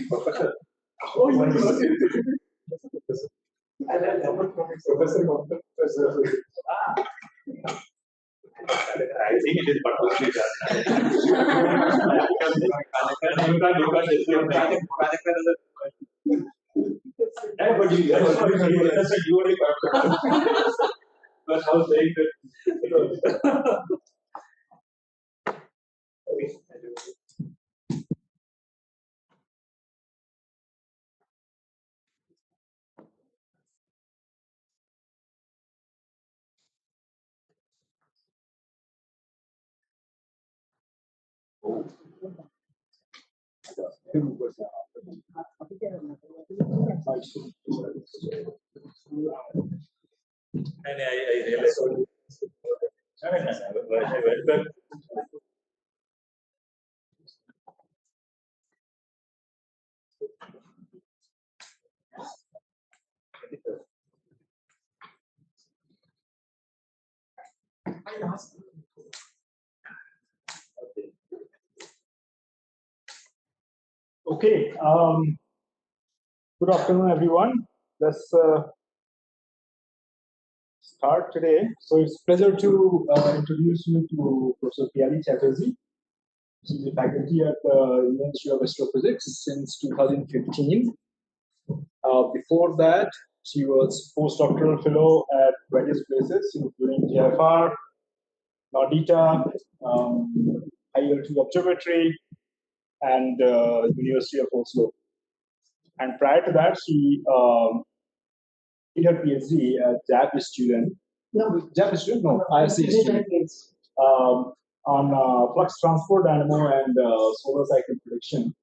Professor. Oh, Professor. I think it is purposely done. But you only but I was saying that. And I realized. Okay. Good afternoon, everyone. Let's start today. So it's a pleasure to introduce you to Professor Piyali Chatterjee. She's a faculty at the University of Astrophysics since 2015. Before that, she was postdoctoral fellow at various places, including JFR, Nordita, IUCAA Observatory, and University of Oslo. And prior to that, she did her PhD as JAP student. No, JAP student? No, IRC student. On flux transport dynamo and solar cycle prediction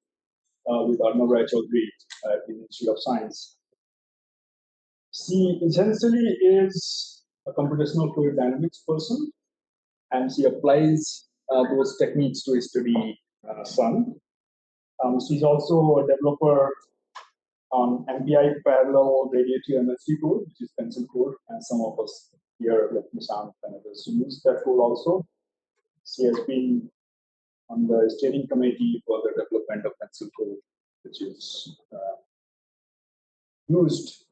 with Arnav Rai Chaudhary at the Institute of Science. She essentially is a computational fluid dynamics person, and she applies those techniques to study sun. She's also a developer on MPI parallel radiative MSD code, which is pencil code, and some of us here, like Nishant and others, use that code also. She has been on the steering committee for the development of pencil code, which is used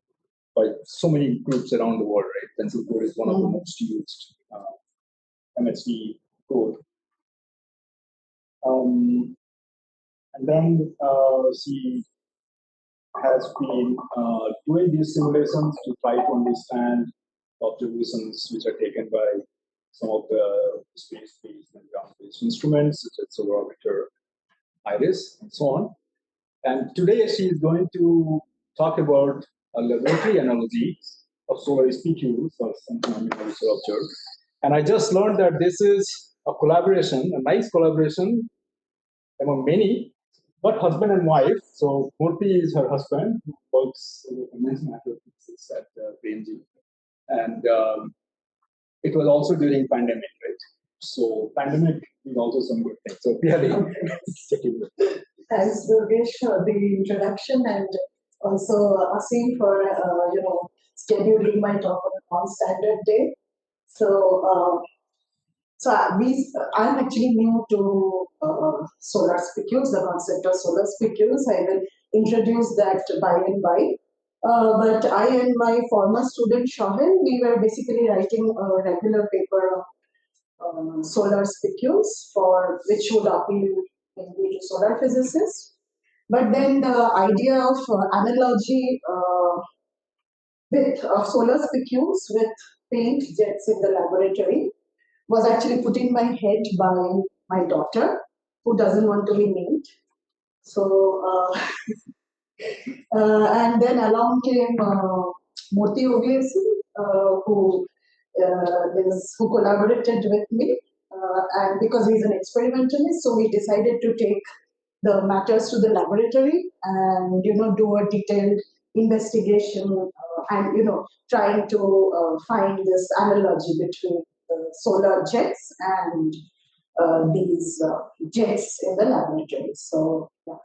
by so many groups around the world, right? Pencil code is one of the most used MSD code. And then she has been doing these simulations to try to understand observations which are taken by some of the space-based and ground-based instruments, such as solar orbiter, IRIS, and so on. And today she is going to talk about a laboratory analogy of solar spicules, or something we observed. And I just learned that this is a collaboration, a nice collaboration among many, but husband and wife. So Murthy is her husband, who works in the convention mathematics at BMG. And it was also during pandemic, right? So pandemic is also some good things. So Piyali, thanks, Durgesh, for the introduction, and also Asim for scheduling my talk on a non-standard day. So I'm actually new to solar spicules, the concept of solar spicules. I will introduce that by and by. But I and my former student Shahil, we were basically writing a regular paper on solar spicules, for which would appeal mainly to solar physicists. But then the idea of analogy with solar spicules with paint jets in the laboratory was actually put in my head by my daughter, who doesn't want to be named. So, and then along came Murthy who collaborated with me, and because he's an experimentalist, so we decided to take the matters to the laboratory and do a detailed investigation and trying to find this analogy between solar jets and these jets in the laboratory. So yeah,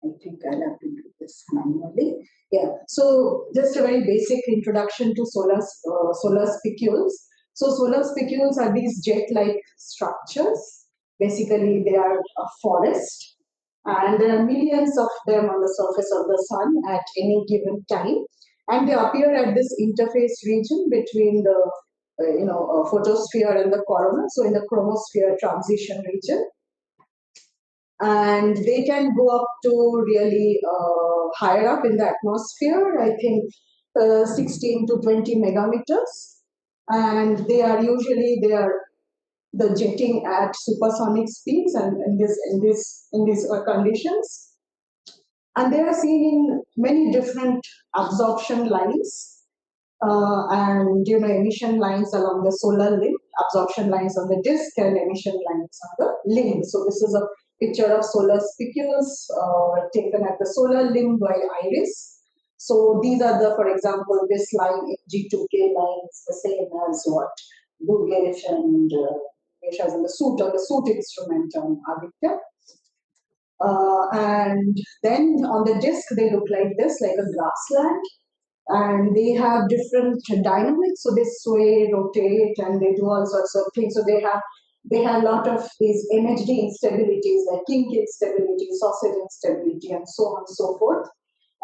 I think I'll have to do this manually. Yeah, so just a very basic introduction to solar spicules. So solar spicules are these jet-like structures. Basically, they are a forest, and there are millions of them on the surface of the sun at any given time, and they appear at this interface region between the photosphere and the corona. So in the chromosphere transition region, and they can go up to really higher up in the atmosphere. I think 16 to 20 megameters, and they are the jetting at supersonic speeds and in these conditions, and they are seen in many different absorption lines and emission lines along the solar limb, absorption lines on the disk, and emission lines on the limb. So this is a picture of solar spicules taken at the solar limb by iris. So these are the, for example, this line G2K line is the same as what Durgesh and Durgesh has in the suit instrument on Aditya. And then on the disk, they look like this, like a grassland, and they have different dynamics. So they sway, rotate, and they do all sorts of things. So they have a lot of these MHD instabilities, like kink instability, sausage instability, and so on and so forth.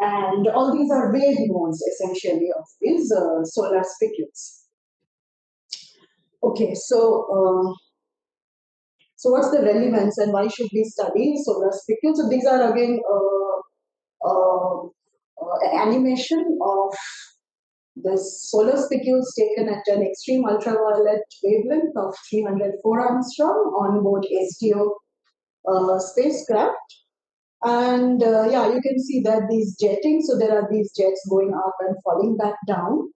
And all these are wave modes essentially of these solar spicules. Okay, so what's the relevance and why should we study solar spicules? So these are again animation of this solar spicules taken at an extreme ultraviolet wavelength of 304 Armstrong on board SDO spacecraft. And yeah, you can see that these jetting, so there are these jets going up and falling back down.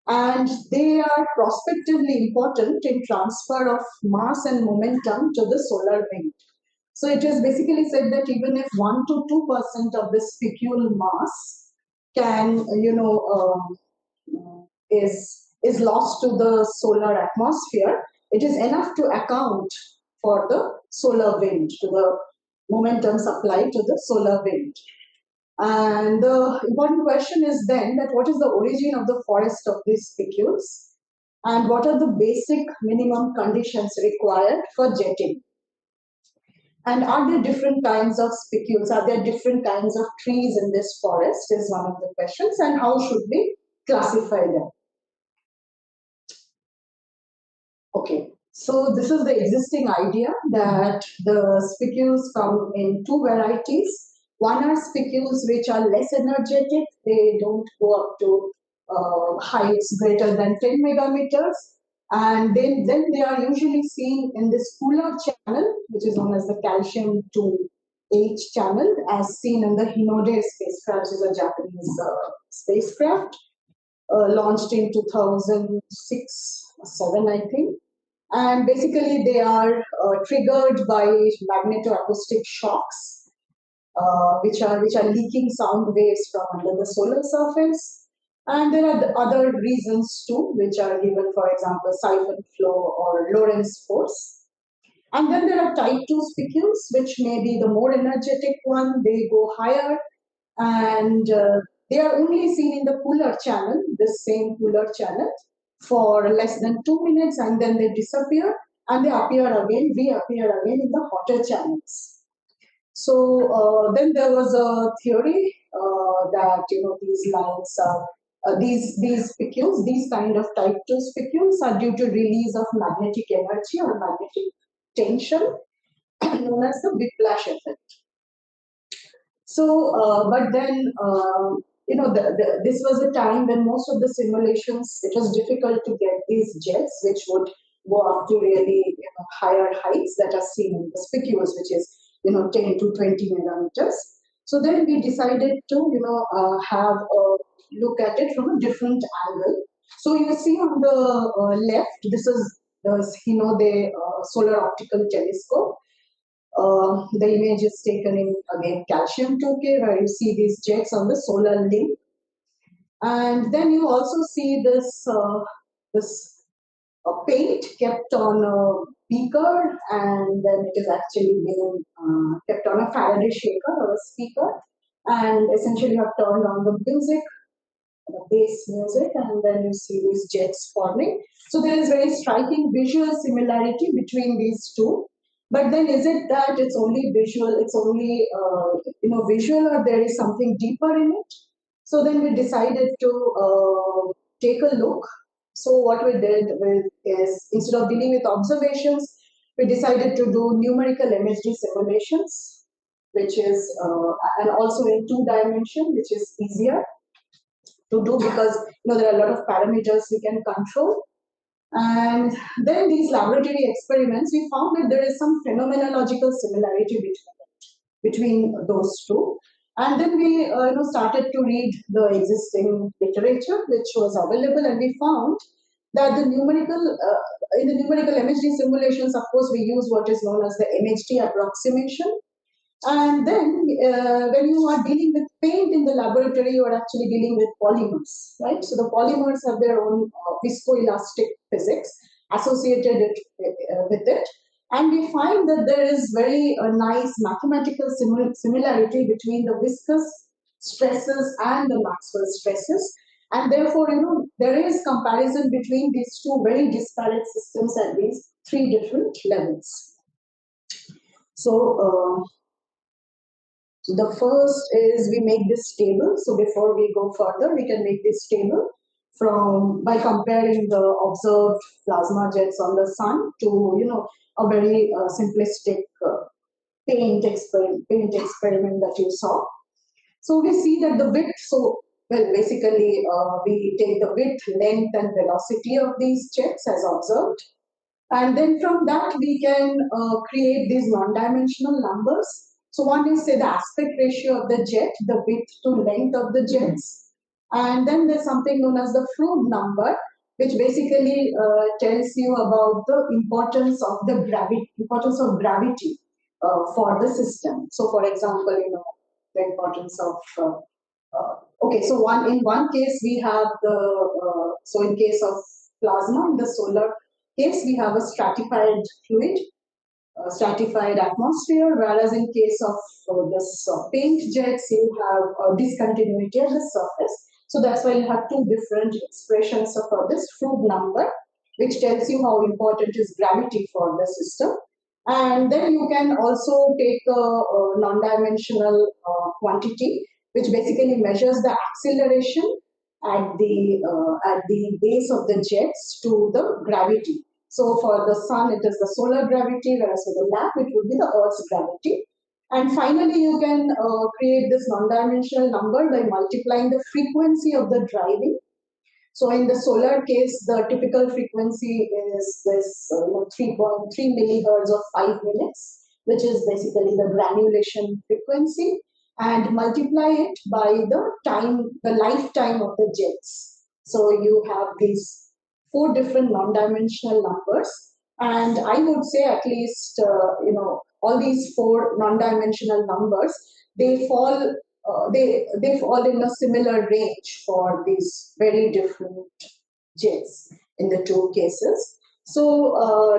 And they are prospectively important in transfer of mass and momentum to the solar wind. So it is basically said that even if 1 to 2% of the spicule mass can, is lost to the solar atmosphere, it is enough to account for the solar wind, to the momentum supplied to the solar wind. And the important question is then that what is the origin of the forest of these spicules, and what are the basic minimum conditions required for jetting? And are there different kinds of spicules? Are there different kinds of trees in this forest is one of the questions, and how should we classify them? Okay, so this is the existing idea that the spicules come in two varieties. One are spicules which are less energetic. They don't go up to heights greater than 10 megameters. And then they are usually seen in this polar channel, which is known as the calcium to H channel, as seen in the Hinode spacecraft, which is a Japanese spacecraft launched in 2006 7, I think. And basically, they are triggered by magnetoacoustic shocks, which are leaking sound waves from under the solar surface. And there are the other reasons too, which are given, for example, siphon flow or Lorentz force. And then there are type 2 spicules, which may be the more energetic one. They go higher, and they are only seen in the polar channel, this same polar channel, for less than 2 minutes, and then they disappear, and they reappear again in the hotter channels. So then there was a theory that these lines are these spicules, these kind of type 2 spicules are due to release of magnetic energy or magnetic tension, known as the whiplash effect. So, but then this was a time when most of the simulations, it was difficult to get these jets, which would go up to really higher heights that are seen in the spicules, which is 10 to 20 megameters. So then we decided to have a look at it from a different angle. So you see on the left, this is the solar optical telescope. The image is taken in again calcium 2K, where you see these jets on the solar limb, and then you also see this paint kept on a beaker, and then it is actually being kept on a Faraday shaker or a speaker, and essentially you have turned on the music, bass music, and then you see these jets forming. So there is very striking visual similarity between these two. But then, is it that it's only visual? It's only visual, or there is something deeper in it? So then we decided to take a look. So what we did with is, instead of dealing with observations, we decided to do numerical imagery simulations, which is and also in 2 dimension, which is easier to do because there are a lot of parameters we can control. And then these laboratory experiments, we found that there is some phenomenological similarity between those two. And then we started to read the existing literature which was available, and we found that the numerical in the numerical imagery simulations, of course, we use what is known as the MHD approximation. And then when you are dealing with paint in the laboratory, you are actually dealing with polymers, right? So the polymers have their own viscoelastic physics associated with it. And we find that there is very nice mathematical similarity between the viscous stresses and the Maxwell stresses. And therefore, there is comparison between these two very disparate systems at these 3 different levels. So, the first is we make this table. So before we go further, we can make this table by comparing the observed plasma jets on the sun to a very simplistic paint experiment that you saw. So we see that the width. So basically we take the width, length, and velocity of these jets as observed, and then from that we can create these non-dimensional numbers. So one is, say, the aspect ratio of the jet, the width to length of the jets. And then there's something known as the Froude number, which basically tells you about the importance of gravity for the system. So for example, the importance of okay, so in one case we have so in case of plasma, in the solar case, we have a stratified fluid, stratified atmosphere, whereas in case of this paint jets, you have a discontinuity at the surface. So that's why you have 2 different expressions for this Froude number, which tells you how important is gravity for the system. And then you can also take a non-dimensional quantity, which basically measures the acceleration at the base of the jets to the gravity. So for the sun, it is the solar gravity, whereas for the lamp, it would be the Earth's gravity. And finally, you can create this non-dimensional number by multiplying the frequency of the driving. So in the solar case, the typical frequency is this 3.3 millihertz of 5 minutes, which is basically the granulation frequency, and multiply it by the lifetime of the jets. So you have these 4 different non-dimensional numbers, and I would say at least all these 4 non-dimensional numbers, they fall in a similar range for these very different jets in the 2 cases. So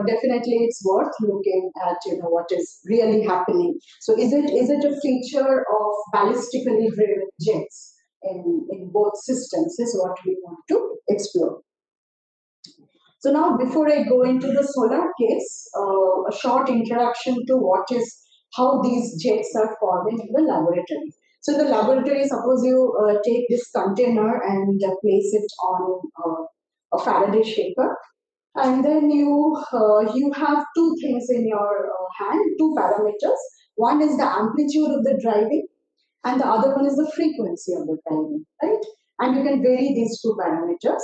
definitely it's worth looking at what is really happening. So is it a feature of ballistically driven jets in both systems is what we want to explore. So now, before I go into the solar case, a short introduction to how these jets are forming in the laboratory. So in the laboratory, suppose you take this container and place it on a Faraday shaker, and then you have 2 things in your hand, 2 parameters. One is the amplitude of the driving, and the other one is the frequency of the driving, right? And you can vary these 2 parameters.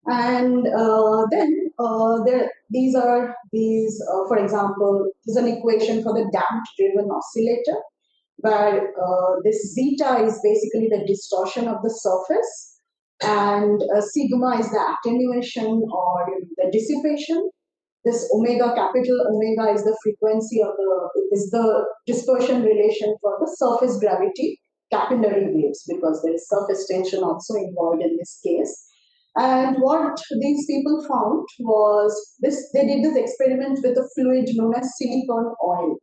And then for example, there's an equation for the damped driven oscillator, where this zeta is basically the distortion of the surface, and sigma is the attenuation or the dissipation. This omega, capital Omega, is the frequency is the dispersion relation for the surface gravity capillary waves, because there is surface tension also involved in this case. And what these people found was they did this experiment with a fluid known as silicon oil.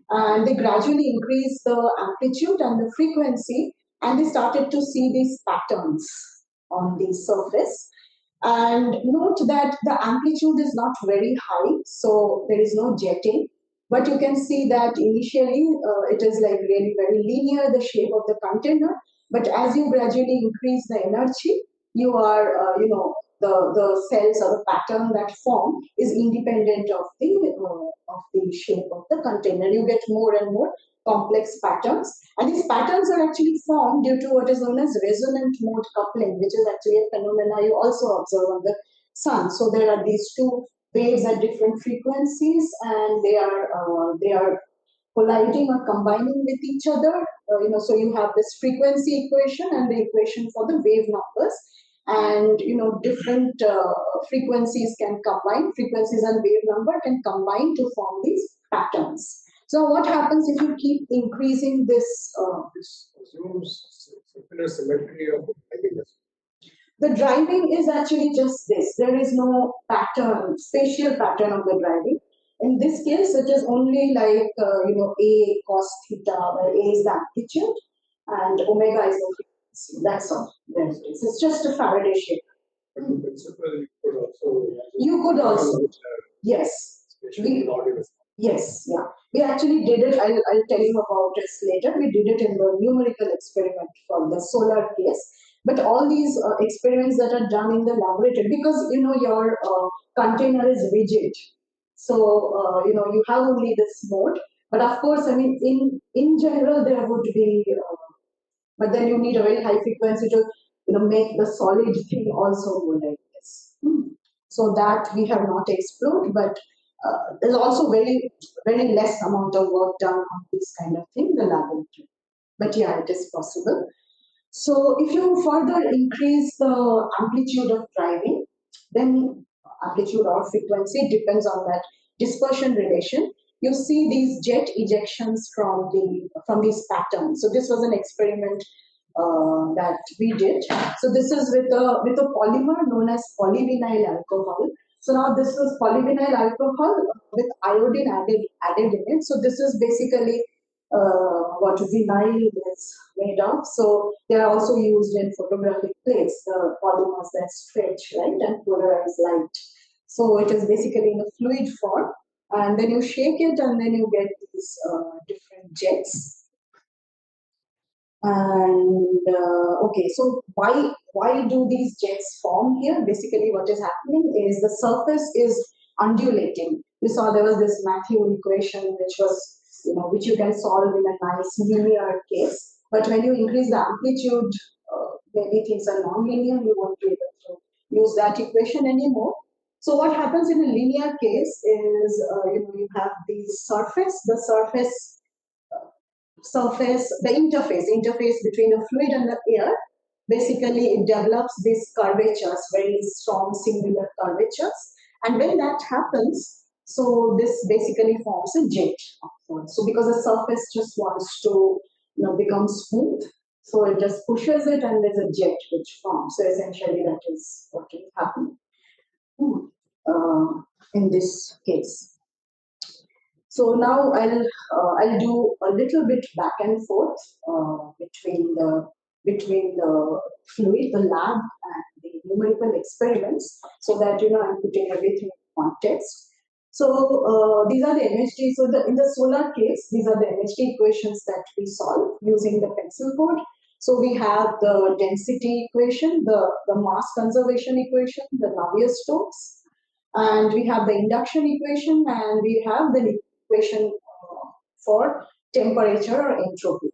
And they gradually increased the amplitude and the frequency, and they started to see these patterns on the surface. And note that the amplitude is not very high, so there is no jetting. But you can see that initially it is like really very linear, the shape of the container. But as you gradually increase the energy, you are, the cells or the pattern that form is independent of the shape of the container. You get more and more complex patterns, and these patterns are actually formed due to what is known as resonant mode coupling, which is actually a phenomena you also observe on the sun. So there are these two waves at different frequencies, and they are colliding or combining with each other. So you have this frequency equation and the equation for the wave numbers, and different frequencies can combine. Frequencies and wave number can combine to form these patterns. So what happens if you keep increasing this? This assumes circular symmetry of the ideas. The driving is actually just this. There is no pattern, spatial pattern of the driving. In this case, it is only like, A cos theta, where A is the amplitude and omega is the frequency. That's all. There it is. It's just a Faraday shape. But in principle, You could also. Yes. Yes, yeah. We actually did it. I'll tell you about this later. We did it in the numerical experiment for the solar case. But all these experiments that are done in the laboratory, because your container is rigid, so you have only this mode. But of course, I mean, in general, there would be, but then you need a very high frequency to make the solid thing also go like this. So that we have not explored, but there's also very, very less amount of work done on this kind of thing in the laboratory. But yeah, it is possible. So if you further increase the amplitude of driving, then amplitude or frequency depends on that dispersion relation. You see these jet ejections from these patterns. So this was an experiment that we did. So this is with a polymer known as polyvinyl alcohol. So now this is polyvinyl alcohol with iodine added in it. So this is basically what vinyl is made of. So they are also used in photographic plates, the polymers that stretch, right, and polarize light. So it is basically in a fluid form, and then you shake it, and then you get these different jets. And okay, so why do these jets form here? Basically, what is happening is the surface is undulating. You saw there was this Matthew equation, which you can solve in a nice linear case. But when you increase the amplitude, maybe things are non-linear. You won't be able to use that equation anymore. So what happens in a linear case is, you have the surface. The interface between a fluid and the air, basically it develops these curvatures, very strong singular curvatures. And when that happens, so this basically forms a jet upwards. So because the surface just wants to become smooth, so it just pushes it and there's a jet which forms. So essentially that is what will happen in this case. So now I'll do a little bit back and forth between the fluid, the lab, and the numerical experiments, so that I'm putting everything in context. So these are the MHD. So in the solar case, these are the MHD equations that we solve using the pencil code. So we have the density equation, the mass conservation equation, the Navier-Stokes, and we have the induction equation, and we have the equation for temperature or entropy.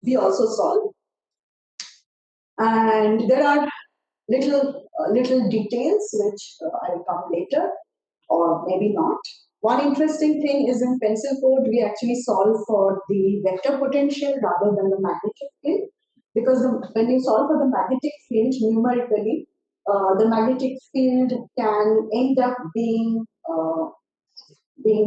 We also solve, and there are little details which I'll come later, or maybe not. One interesting thing is in pencil code we actually solve for the vector potential rather than the magnetic field, because when you solve for the magnetic field numerically, the magnetic field can end up being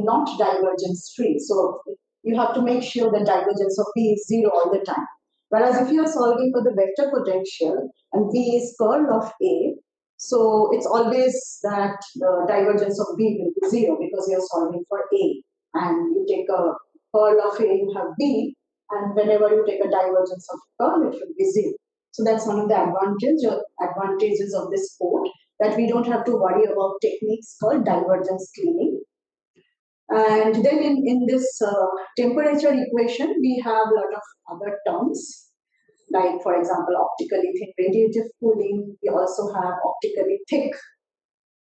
not divergence free. So you have to make sure the divergence of V is 0 all the time. Whereas if you are solving for the vector potential and V is curl of A, so it's always that the divergence of V will be 0 because you are solving for A. And you take a curl of A, you have B. and whenever you take a divergence of curve, it will be zero. So that's one of the advantages of this code, that we don't have to worry about techniques called divergence cleaning. And then in this temperature equation, we have a lot of other terms, like for example, optically thin radiative cooling. We also have optically thick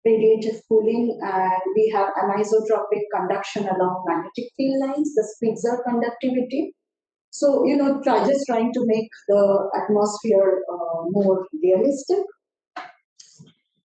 radiative cooling, and we have anisotropic conduction along magnetic field lines, the Spitzer conductivity. So, just trying to make the atmosphere more realistic.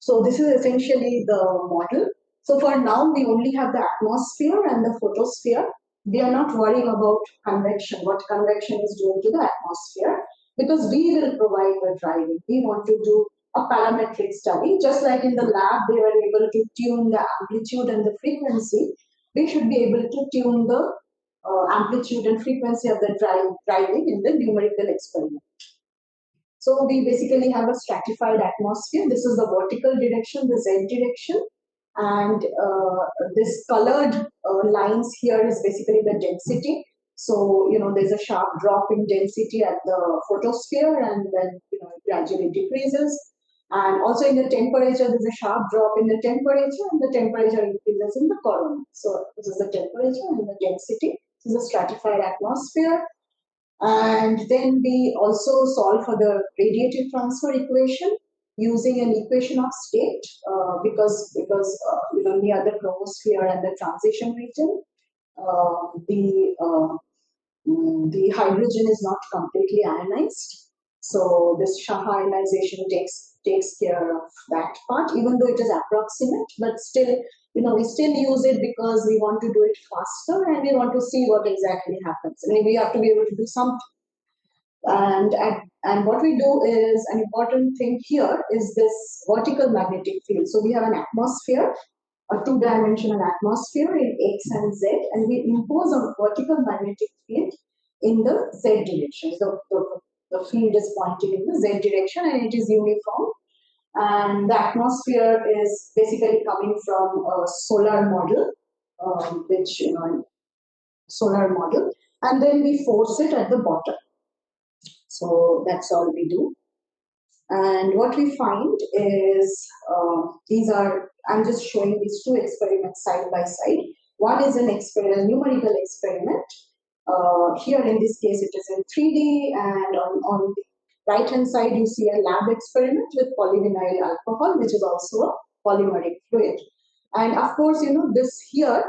So this is essentially the model. So for now, we only have the atmosphere and the photosphere. We are not worrying about convection, what convection is doing to the atmosphere, because we will provide the driving. We want to do a parametric study. Just like in the lab, they were able to tune the amplitude and the frequency. We should be able to tune the amplitude and frequency of the driving in the numerical experiment. So we basically have a stratified atmosphere. This is the vertical direction, the Z direction. And this colored lines here is basically the density. So, there's a sharp drop in density at the photosphere, and then, it gradually decreases. And also in the temperature, there's a sharp drop in the temperature, and the temperature increases in the corona. So this is the temperature and the density. This is a stratified atmosphere. And then we also solve for the radiative transfer equation using an equation of state, because near the chromosphere and the transition region, the hydrogen is not completely ionized. So this Shah ionization takes care of that part, even though it is approximate, but still, we still use it because we want to do it faster and we want to see what exactly happens. I mean, we have to be able to do something. And what we do is, an important thing here is this vertical magnetic field. So we have an atmosphere, a two-dimensional atmosphere in X and Z, and we impose a vertical magnetic field in the Z direction. So the field is pointing in the Z direction and it is uniform. And the atmosphere is basically coming from a solar model, solar model, and then we force it at the bottom. So that's all we do. And what we find is, I'm just showing these two experiments side by side. One is an experiment, numerical experiment. Here in this case, it is in 3D, and on the right-hand side, you see a lab experiment with polyvinyl alcohol, which is also a polymeric fluid. And of course, this here,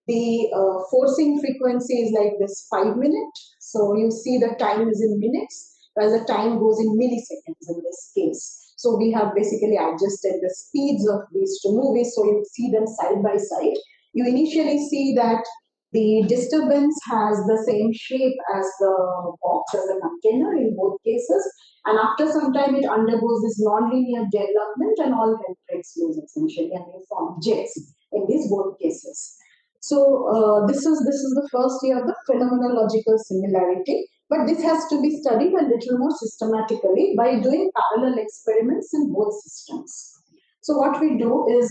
the forcing frequency is like this 5 minutes. So you see the time is in minutes, whereas the time goes in milliseconds in this case. So we have basically adjusted the speeds of these two movies, so you see them side by side. You initially see that the disturbance has the same shape as the box, as the container in both cases, and after some time it undergoes this nonlinear development and all hell breaks loose essentially, and you form jets in these both cases. So this is the first year of the phenomenological similarity. But this has to be studied a little more systematically by doing parallel experiments in both systems. So what we do is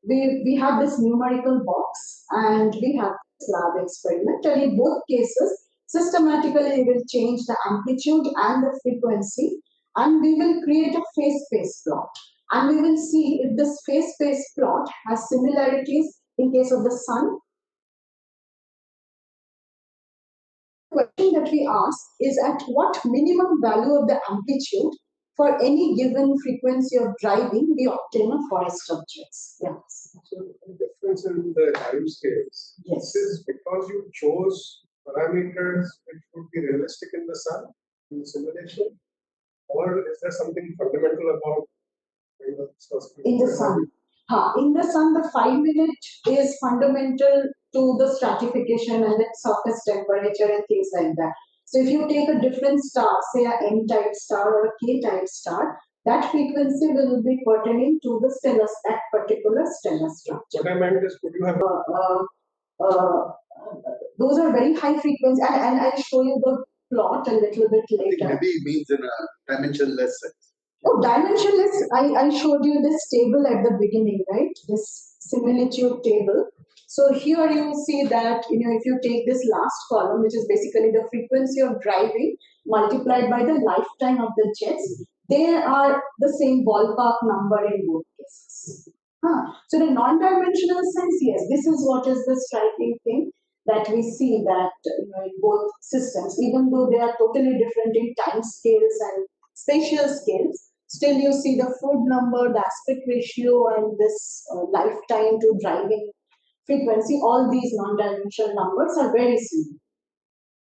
we have this numerical box and we have this lab experiment, and in both cases, systematically we will change the amplitude and the frequency, and we will create a phase space plot. And we will see if this phase space plot has similarities in case of the sun. The question that we ask is, at what minimum value of the amplitude for any given frequency of driving we obtain a forest of jets? Yes. So the difference in the time scales. Yes. This is because you chose parameters which would be realistic in the sun in the simulation, or is there something fundamental about in the sun? In the sun, the 5 minute is fundamental to the stratification and the surface temperature and things like that. So if you take a different star, say a N-type star or a K-type star, that frequency will be pertaining to the stellar, that particular stellar structure. What I meant is, could you have those are very high frequency, and I'll show you the plot a little bit later. Maybe it means in a dimensionless sense. Oh, dimensionless, I showed you this table at the beginning, right? This similitude table. So here you see that, if you take this last column, which is basically the frequency of driving multiplied by the lifetime of the jets, they are the same ballpark number in both cases. So the non-dimensional sense, yes, this is what is the striking thing, that we see that in both systems, even though they are totally different in time scales and spatial scales, still you see the food number, the aspect ratio, and this lifetime to driving frequency, all these non-dimensional numbers are very similar.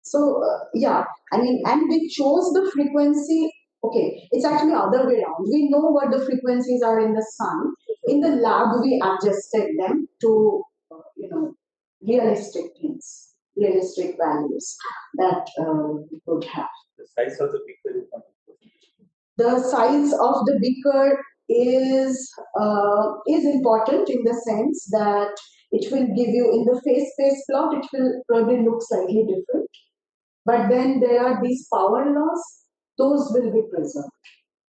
So, and we chose the frequency. Okay, it's actually other way around. We know what the frequencies are in the sun. In the lab, we adjusted them to, realistic things, realistic values that we could have. The size of the beaker is not important. The size of the beaker is important in the sense that it will give you, in the phase space plot, it will probably look slightly different. But then there are these power laws, those will be preserved.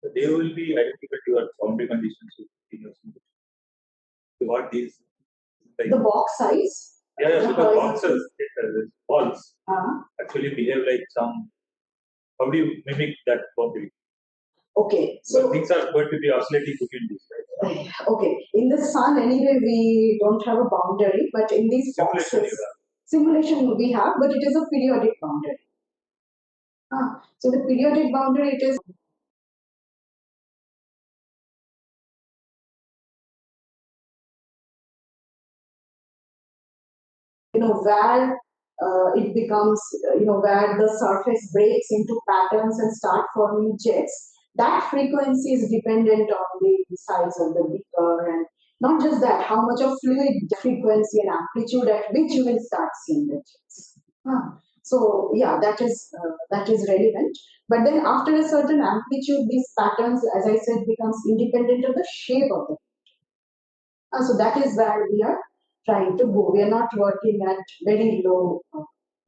So they will be identical to your boundary conditions in your simulation. So what these? Like, the box size? Yeah, because boxes, balls, actually behave like some. How do you mimic that boundary? Okay, so things are going to be oscillating between these, right? Okay, in the sun anyway we don't have a boundary, but in these boxes, simulation we have, but it is a periodic boundary. So the periodic boundary, it is where it becomes, where the surface breaks into patterns and start forming jets. That frequency is dependent on the size of the beaker, and not just that, how much of fluid frequency and amplitude at which you will start seeing the jets. So yeah, that is relevant. But then after a certain amplitude, these patterns, as I said, becomes independent of the shape of the beaker. So that is where we are trying to go. We are not working at very low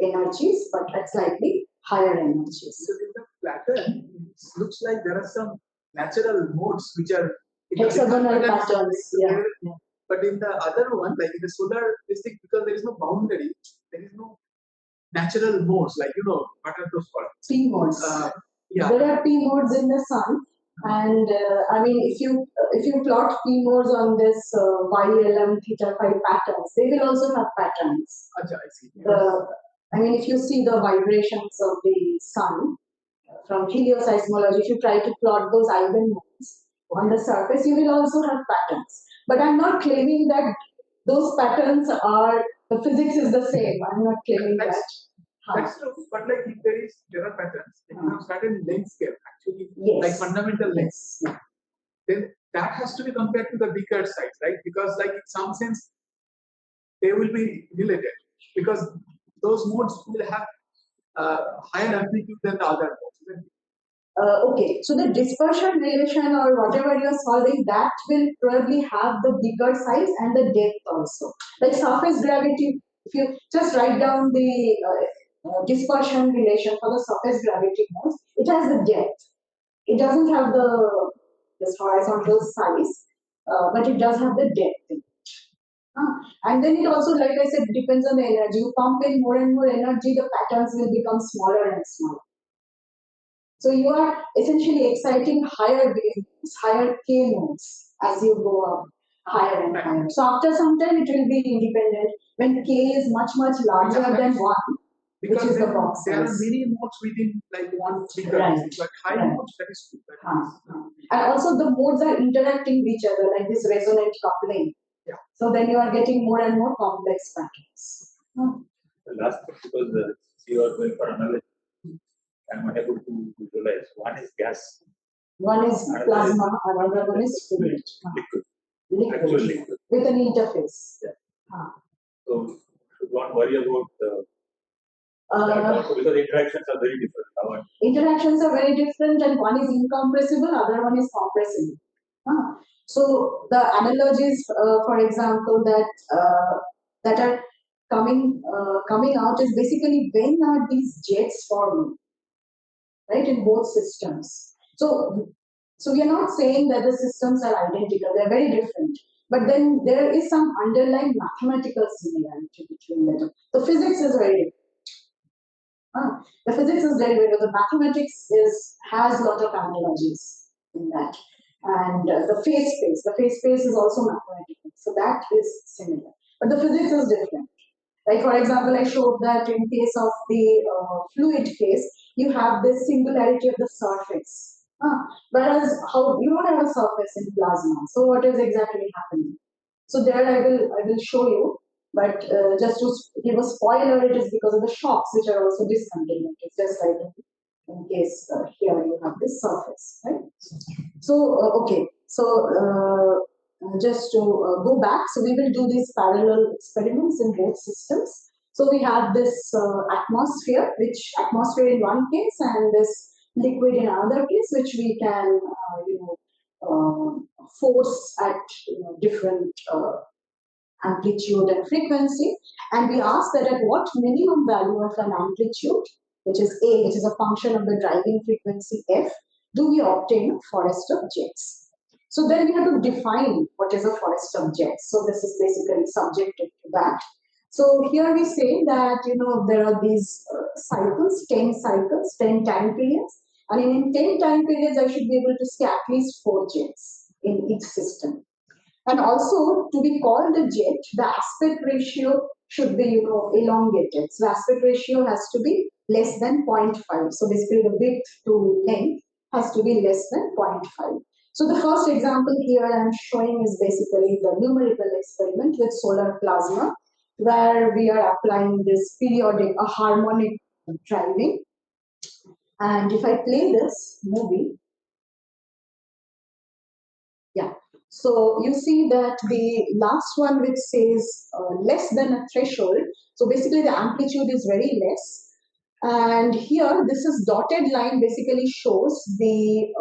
energies, but at slightly higher energies. So in the pattern, it looks like there are some natural modes which are hexagonal patterns. Yeah. But in the other one, like in the solar district, because there is no boundary, there is no natural modes, like what are those called? P modes. There are P modes in the sun, and I mean, if you plot P modes on this YLM theta phi patterns, they will also have patterns. I see. I mean, if you see the vibrations of the sun from helioseismology, if you try to plot those eigenmodes on the surface, you will also have patterns. But I'm not claiming that those patterns are, the physics is the same. I'm not claiming that. That's true. But like if there are patterns, if you have certain length scale, actually, yes, like fundamental lengths, then that has to be compared to the beaker size, right? Because like in some sense, they will be related, because those modes will have higher amplitude than the other modes. Okay, so the dispersion relation or whatever you are solving, that will probably have the bigger size and the depth also. Like surface gravity, if you just write down the dispersion relation for the surface gravity modes, it has the depth. It doesn't have this horizontal size, but it does have the depth. And then it also, like I said, depends on the energy. You pump in more and more energy, the patterns will become smaller and smaller. So you are essentially exciting higher waves, higher K modes as you go up higher and higher. So after some time it will be independent when K is much larger than 1, which is the box size. There are many modes within like one bigger, but high modes, that is true. And also the modes are interacting with each other, like this resonant coupling. Yeah. So then you are getting more and more complex patterns. The last thing, because you are going for another, I'm unable to visualize. One is gas. One is plasma, another one is fluid. Liquid. Actual liquid. With an interface. Yeah. So should not worry about because interactions are very different. Interactions are very different, and one is incompressible, other one is compressible. So the analogies, for example, that are coming out is basically when are these jets forming, right, in both systems. So we are not saying that the systems are identical; they are very different. but then there is some underlying mathematical similarity between them. The physics is very different. The physics is very good. The mathematics has a lot of analogies in that, and the phase space is also mathematical, so that is similar. But the physics is different. Like for example, I showed that in case of the fluid case, you have this singularity of the surface, whereas how you don't have a surface in plasma. So what is exactly happening? So there I will show you. But just to give a spoiler, it is because of the shocks which are also discontinued. It's just like in case here you have this surface, right? So, okay. So, just to go back, so we will do these parallel experiments in both systems. So we have this atmosphere, which atmosphere in one case, and this liquid in another case, which we can, force at different amplitude and frequency, and we ask that at what minimum value of an amplitude, which is A, which is a function of the driving frequency F, do we obtain a forest of jets. So then we have to define what is a forest of jets. So this is basically subjected to that. So here we say that there are these cycles, 10 cycles, 10 time periods, and in 10 time periods I should be able to see at least 4 jets in each system. And also, to be called a jet, the aspect ratio should be, elongated. So aspect ratio has to be less than 0.5. So basically, the width to length has to be less than 0.5. So the first example here I'm showing is basically the numerical experiment with solar plasma, where we are applying this periodic, a harmonic driving. And if I play this movie, yeah. So you see that the last one which says less than a threshold. So basically the amplitude is very less. And here this is dotted line basically shows a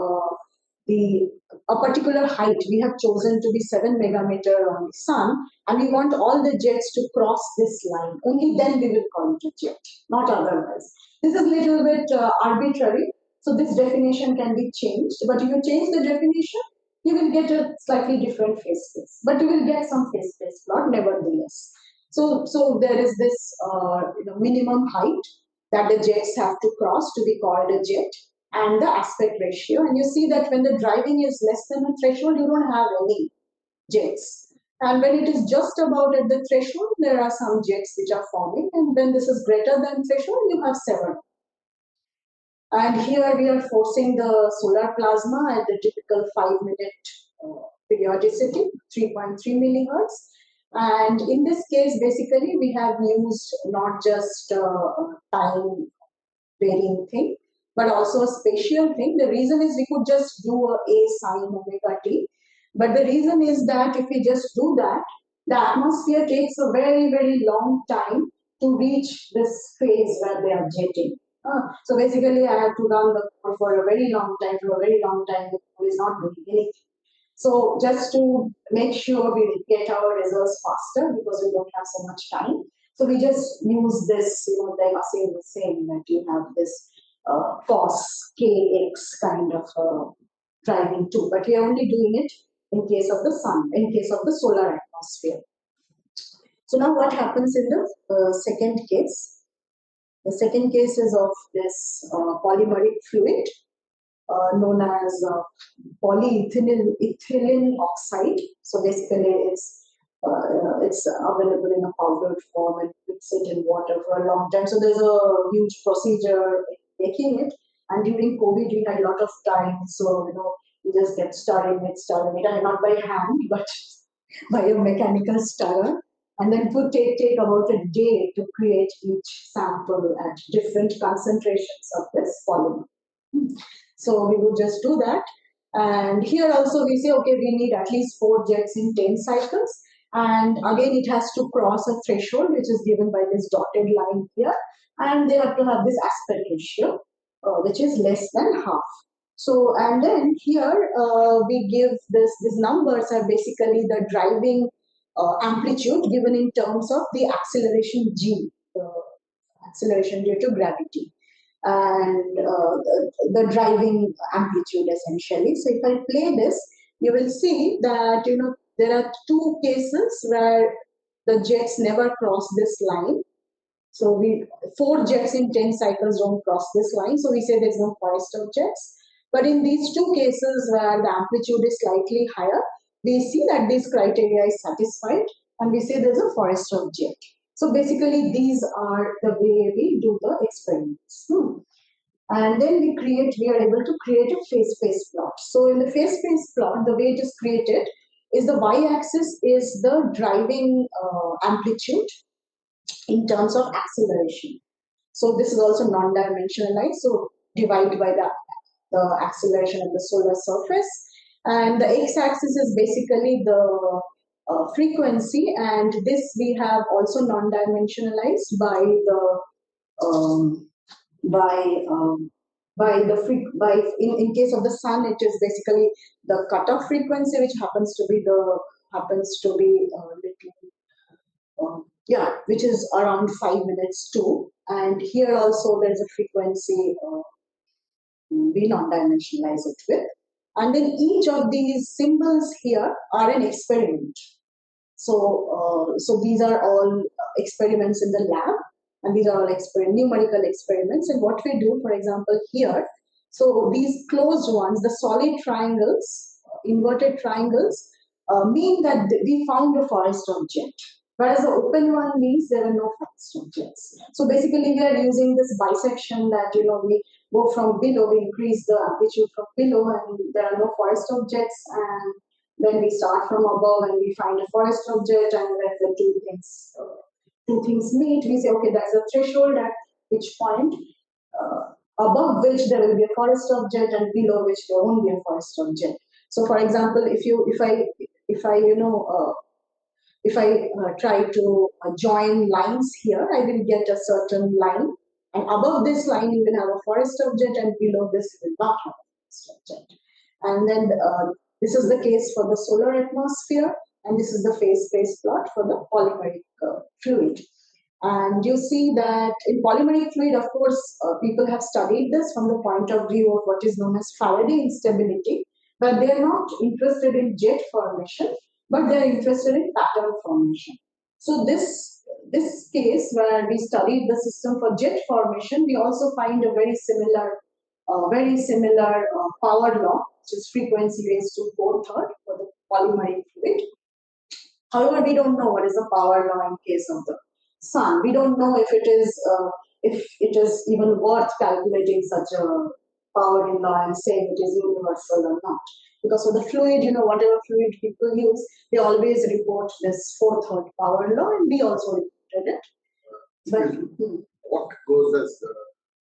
particular height we have chosen to be 7 megameter on the sun, and we want all the jets to cross this line. Only then we will call it a jet, not otherwise. This is a little bit arbitrary. So this definition can be changed, but if you change the definition, you will get a slightly different phase space, but you will get some phase space plot nevertheless. So there is this minimum height that the jets have to cross to be called a jet, and the aspect ratio. And you see that when the driving is less than a threshold, you don't have any jets. And when it is just about at the threshold, there are some jets which are forming. And when this is greater than threshold, you have 7. And here we are forcing the solar plasma at the typical 5-minute periodicity, 3.3 millihertz. And in this case, basically, we have used not just time varying thing, but also a spatial thing. The reason is we could just do a sine omega t. But the reason is that if we just do that, the atmosphere takes a very, very long time to reach this phase where they are jetting. So basically, I have to run the code for a very long time. For a very long time, the code is not doing anything. So just to make sure we get our results faster, because we don't have so much time, so we just use this, like I was saying that you have this cos kx kind of driving too, but we are only doing it in case of the sun, in case of the solar atmosphere. So now what happens in the second case? The second case is of this polymeric fluid known as polyethylene oxide. So basically, it's available in a powdered form and mix it in water for a long time. So there's a huge procedure in making it. And during COVID, we had a lot of time, so you just get stirring it, and not by hand, but by a mechanical stirrer. And then would take about a day to create each sample at different concentrations of this polymer. So we would just do that. And here also we say, okay, we need at least 4 jets in 10 cycles. And again, it has to cross a threshold, which is given by this dotted line here. And they have to have this aspect ratio, which is less than half. So, and then here we give these numbers are basically the driving amplitude given in terms of the acceleration g, acceleration due to gravity, and the driving amplitude essentially. So if I play this, you will see that there are two cases where the jets never cross this line. So 4 jets in 10 cycles don't cross this line. So we say there's no forest of jets. But in these two cases where the amplitude is slightly higher, we see that this criteria is satisfied and we say there's a forest of jet. So basically these are the way we do the experiments. And then we are able to create a phase space plot. So in the phase space plot, the way it is created is the y-axis is the driving amplitude in terms of acceleration. So this is also non-dimensionalized. So divide by the acceleration of the solar surface. And the x-axis is basically the frequency, and this we have also non-dimensionalized by in case of the sun, it is basically the cutoff frequency, which happens to be which is around 5 minutes too. And here also there is a frequency we non-dimensionalize it with. And then each of these symbols here are an experiment. So these are all experiments in the lab, and these are all numerical experiments. And what we do, for example, here, so these closed ones, the solid triangles, inverted triangles, mean that we found a forest of jet. Whereas the open one means there are no forest of jets. So basically we are using this bisection that, we go from below, we increase the amplitude from below and there are no forest of jets, and then we start from above and we find a forest of jet, and when the two things meet, we say, okay, there's a threshold at which point above which there will be a forest of jet and below which there won't be a forest of jet. So for example, if I try to join lines here, I will get a certain line, and above this line you will have a forest of jet, and below this you will not have a forest of jet. And then this is the case for the solar atmosphere, and this is the phase space plot for the polymeric fluid. And you see that in polymeric fluid, of course, people have studied this from the point of view of what is known as Faraday instability, but they are not interested in jet formation, but they are interested in pattern formation. So this case where we studied the system for jet formation, we also find a very similar power law, which is frequency raised to 4/3 for the polymeric fluid. However, we don't know what is the power law in case of the sun. We don't know if it is even worth calculating such a power law and saying it is universal or not. Because for the fluid, whatever fluid people use, they always report this 4/3 power law, and we also reported it. But what goes as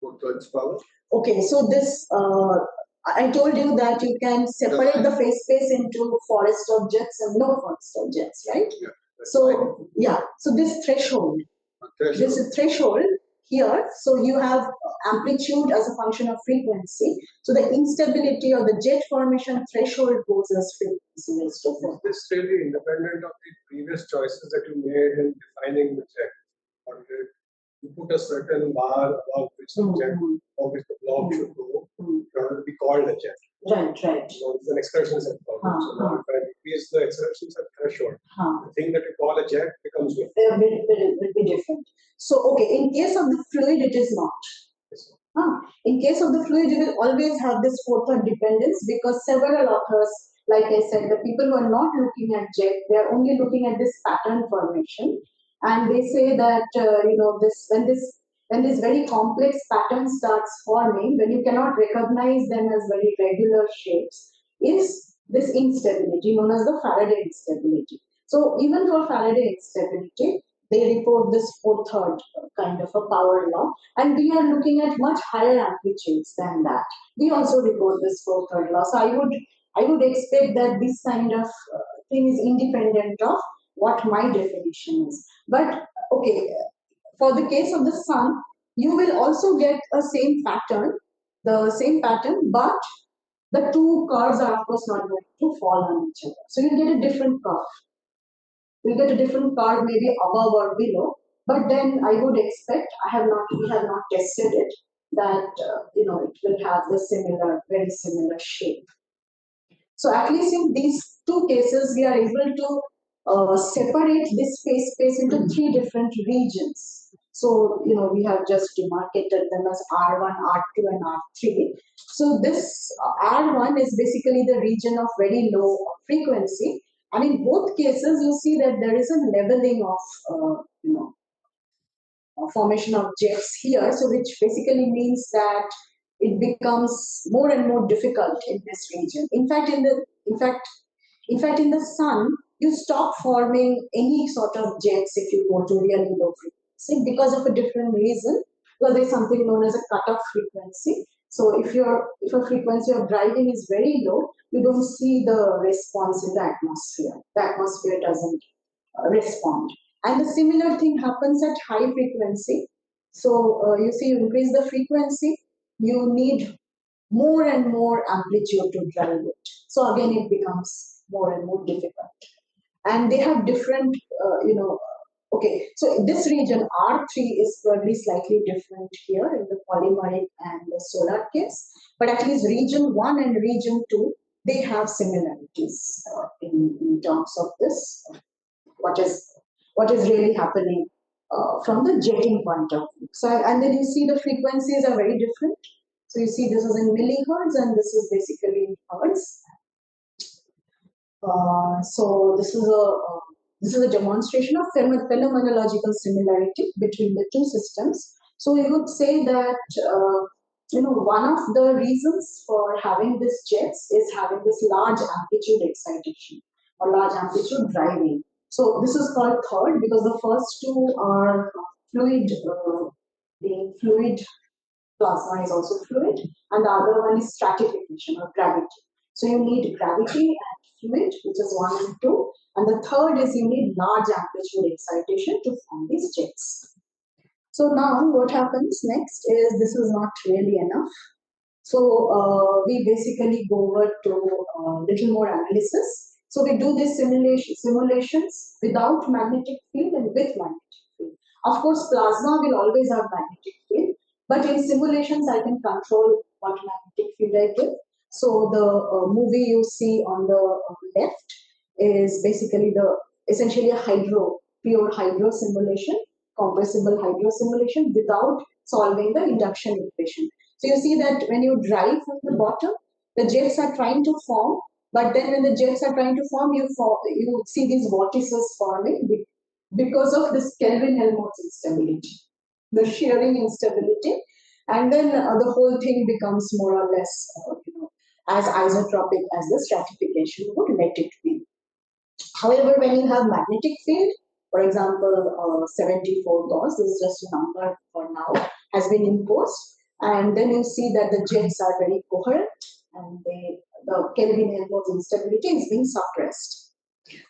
4/3 power? Okay, so this I told you that you can separate the phase space into forest of jets and no forest of jets, right? Yeah. So this threshold. This is threshold here. So you have amplitude as a function of frequency. So the instability or the jet formation threshold goes as frequency raised to 4. Is this really independent of the previous choices that you made in defining the jet? Or did you put a certain bar above which the jet or which the blob should go in order to be called a jet? Right. So it's an excursion set problem. So now if I increase the excursion set threshold, the thing that you call a jet becomes will be different. So okay, in case of the fluid, it is not. In case of the fluid, you will always have this 4/3 dependence, because several authors, like I said, the people who are not looking at jet, they are only looking at this pattern formation, and they say that when this very complex pattern starts forming, when you cannot recognize them as very regular shapes, is this instability known as the Faraday instability. So even for Faraday instability, they report this 4/3 kind of a power law, and we are looking at much higher amplitudes than that. We also report this 4/3 law. So I would expect that this kind of thing is independent of what my definition is. But okay, for the case of the sun, you will also get the same pattern, but the two curves are of course not going to fall on each other. So you get a different curve. You get a different curve maybe above or below, but then I would expect, we have not tested it, that it will have the very similar shape. So at least in these two cases, we are able to separate this phase space into three different regions. So, we have just demarcated them as R1, R2, and R3. So this R1 is basically the region of very low frequency. And in both cases, you see that there is a leveling of, formation of jets here. So which basically means that it becomes more and more difficult in this region. In fact, in the sun, you stop forming any sort of jets if you go to really low frequency because of a different reason. Well, there's something known as a cutoff frequency. So if a frequency of driving is very low, you don't see the response in the atmosphere. The atmosphere doesn't respond. And the similar thing happens at high frequency. So you see, you increase the frequency, you need more and more amplitude to drive it. So again, it becomes more and more difficult. And they have different, okay, so this region R3 is probably slightly different here in the polymeric and the solar case, but at least region 1 and region 2, they have similarities in terms of this, what is really happening from the jetting point of view. So, and then you see the frequencies are very different. So you see this is in millihertz and this is basically in hertz. So this is a demonstration of phenomenological similarity between the two systems. So we would say that one of the reasons for having this jets is having this large amplitude excitation or large amplitude driving. So this is called third because the first two are fluid, being fluid. Plasma is also fluid, and the other one is stratification or gravity. So you need gravity and fluid, which is 1 and 2, and the third is you need large amplitude excitation to form these jets. So now what happens next is this is not really enough. So we basically go over to a little more analysis. So we do these simulations without magnetic field and with magnetic field. Of course, plasma will always have magnetic field, but in simulations, I can control what magnetic field I give. So the movie you see on the left is basically essentially a pure hydro simulation, compressible hydro simulation without solving the induction equation. So you see that when you drive from the bottom, the jets are trying to form, but then when the jets are trying to form, you see these vortices forming because of this Kelvin-Helmholtz instability, the shearing instability, and then the whole thing becomes more or less as isotropic as the stratification would let it be. However, when you have magnetic field, for example, 74 Gauss, this is just a number for now, has been imposed, and then you see that the jets are very coherent, and the Kelvin-Helmholtz instability is being suppressed.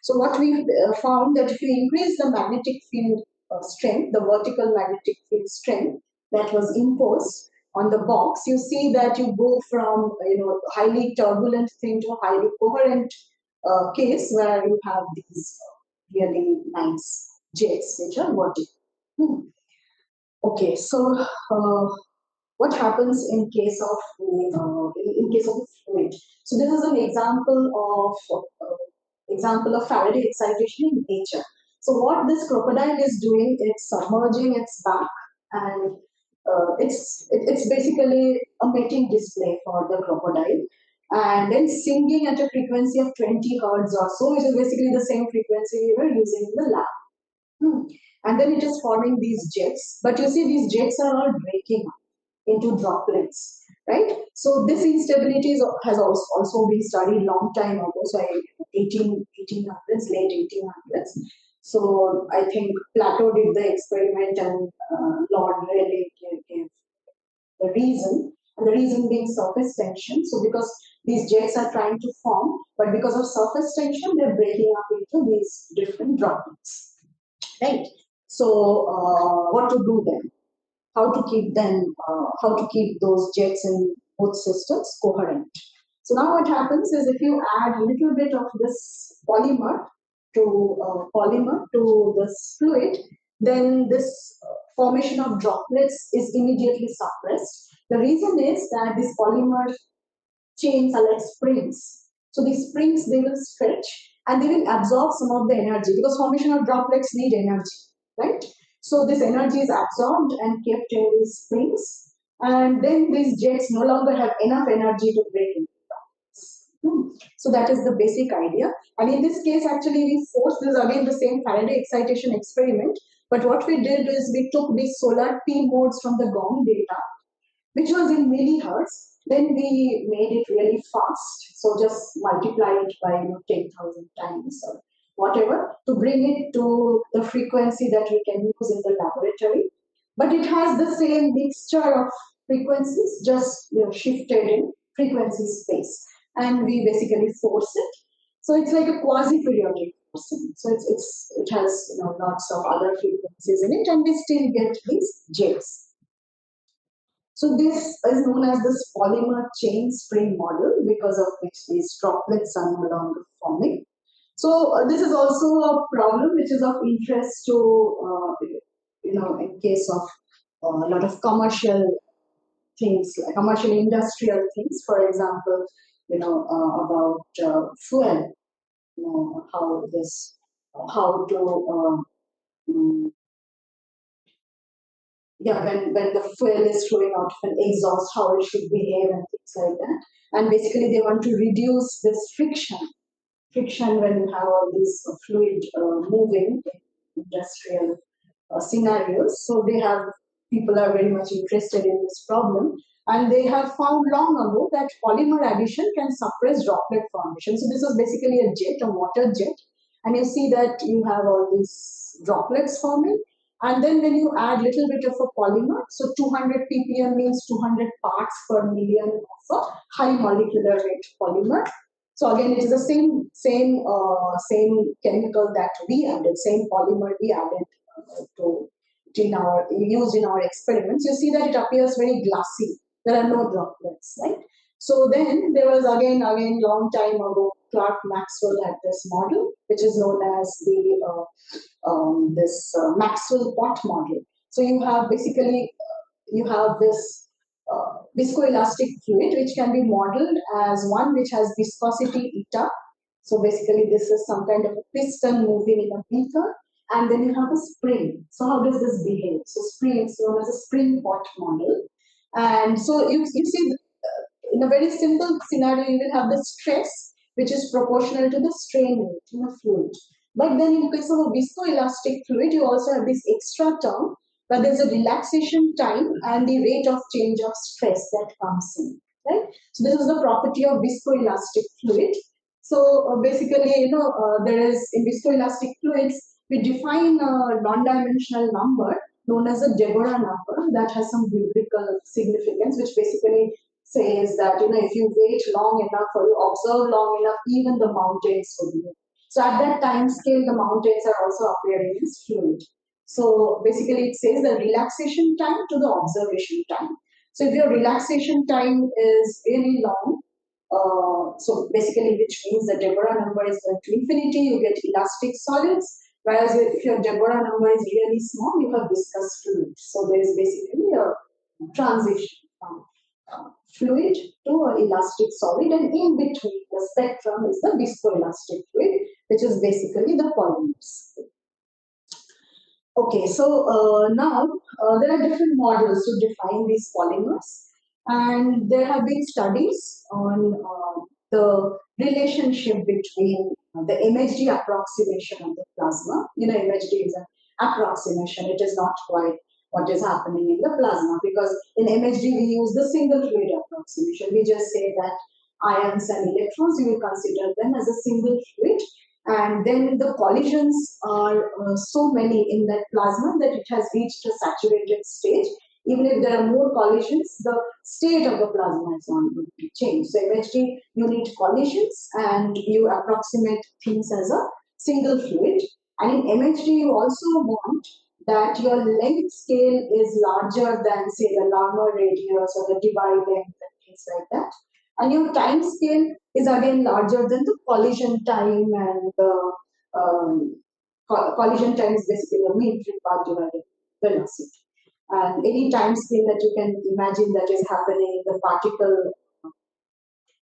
So what we found that if you increase the magnetic field strength, the vertical magnetic field strength that was imposed on the box, you see that you go from highly turbulent thing to a highly coherent case where you have these really nice jets which are vertical. Okay, so what happens in case of the fluid? So this is an example of Faraday excitation in nature. So what this crocodile is doing, it's submerging its back, and it's basically a mating display for the crocodile, and then singing at a frequency of 20 hertz or so, which is basically the same frequency we were using in the lab. And then it is forming these jets, but you see these jets are all breaking up into droplets, right? So this instability has also been studied long time ago, so 1800s, late 1800s. So I think Plato did the experiment and Lord Rayleigh gave the reason, and the reason being surface tension. So because these jets are trying to form, but because of surface tension, they're breaking up into these different droplets, right? So what to do then? How to keep those jets in both systems coherent. So now what happens is if you add a little bit of this polymer to this fluid, then this formation of droplets is immediately suppressed. The reason is that these polymer chains are like springs. So these springs, they will stretch and they will absorb some of the energy because formation of droplets need energy, right? So this energy is absorbed and kept in these springs, and then these jets no longer have enough energy to break into droplets. So that is the basic idea. And in this case, actually, we forced this again the same Faraday excitation experiment. But what we did is we took these solar P modes from the Gong data, which was in millihertz. Then we made it really fast, so just multiply it by 10,000 times or whatever to bring it to the frequency that we can use in the laboratory. But it has the same mixture of frequencies, just shifted in frequency space, and we basically force it. So it's like a quasi-periodic forcing. So it has lots of other frequencies in it, and we still get these jets. So this is known as this polymer chain spring model, because of which these droplets are no longer forming. So this is also a problem which is of interest to in case of a lot of commercial things, like commercial industrial things. For example, about fuel. How to when the fuel is flowing out of an exhaust, how it should behave and things like that. And basically, they want to reduce this friction when you have all these fluid moving in industrial scenarios. So people are very much interested in this problem, and they have found long ago that polymer addition can suppress droplet formation. So this was basically a jet, a water jet, and you see that you have all these droplets forming. And then when you add little bit of a polymer, so 200 ppm means 200 parts per million of a high molecular weight polymer. So again, it is the same chemical that we added, same polymer we added used in our experiments. You see that it appears very glassy. There are no droplets, right? So then there was again long time ago, Clark Maxwell had this model, which is known as this Maxwell pot model. So you have basically this viscoelastic fluid, which can be modeled as one which has viscosity eta. So basically, this is some kind of a piston moving in a beaker, and then you have a spring. So how does this behave? So spring is known as a spring pot model, and so you see in a very simple scenario, you will have the stress which is proportional to the strain rate in a fluid. But then in case of a viscoelastic fluid, you also have this extra term where there's a relaxation time and the rate of change of stress that comes in, right? So this is the property of viscoelastic fluid. So basically, there is in viscoelastic fluids, we define a non-dimensional number known as a Deborah number that has some biblical significance, which basically says that if you wait long enough or you observe long enough, even the mountains will move. So at that time scale, the mountains are also appearing as fluid. So basically, it says the relaxation time to the observation time. So if your relaxation time is really long, so basically, which means the Deborah number is going to infinity, you get elastic solids. Whereas if your Deborah number is really small, you have viscous fluids. So there is basically a transition from fluid to an elastic solid, and in between the spectrum is the viscoelastic fluid, which is basically the polymers. Okay, so now there are different models to define these polymers, and there have been studies on the relationship between the MHD approximation of the plasma. MHD is an approximation, it is not quite what is happening in the plasma, because in MHD we use the single fluid approximation. We just say that ions and electrons, you will consider them as a single fluid, and then the collisions are so many in that plasma that it has reached a saturated stage. Even if there are more collisions, the state of the plasma is not going to change. So MHD, you need collisions and you approximate things as a single fluid. And in MHD, you also want that your length scale is larger than, say, the Larmor radius or the Debye length and things like that. And your time scale is again larger than the collision time, and the collision time is basically a mean free path divided velocity. And any time scale that you can imagine that is happening in the particle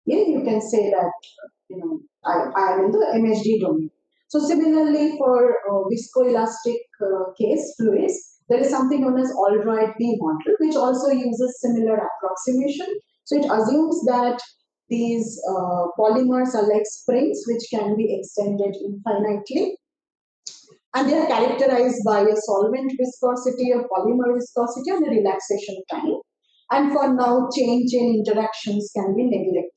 Yeah, you can say that, I am in the MHD domain. So similarly for viscoelastic case fluids, there is something known as Aldrich B model, which also uses similar approximation. So it assumes that these polymers are like springs which can be extended infinitely, and they are characterized by a solvent viscosity, a polymer viscosity, and a relaxation time. And for now, change in interactions can be neglected.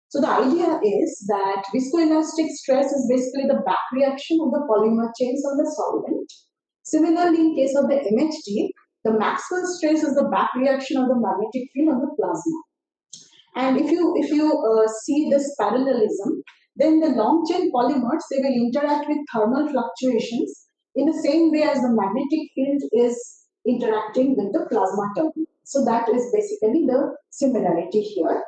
So the idea is that viscoelastic stress is basically the back reaction of the polymer chains on the solvent. Similarly, in case of the MHD, the Maxwell stress is the back reaction of the magnetic field on the plasma. And if you see this parallelism, then the long chain polymers, they will interact with thermal fluctuations in the same way as the magnetic field is interacting with the plasma turbulence. So that is basically the similarity here.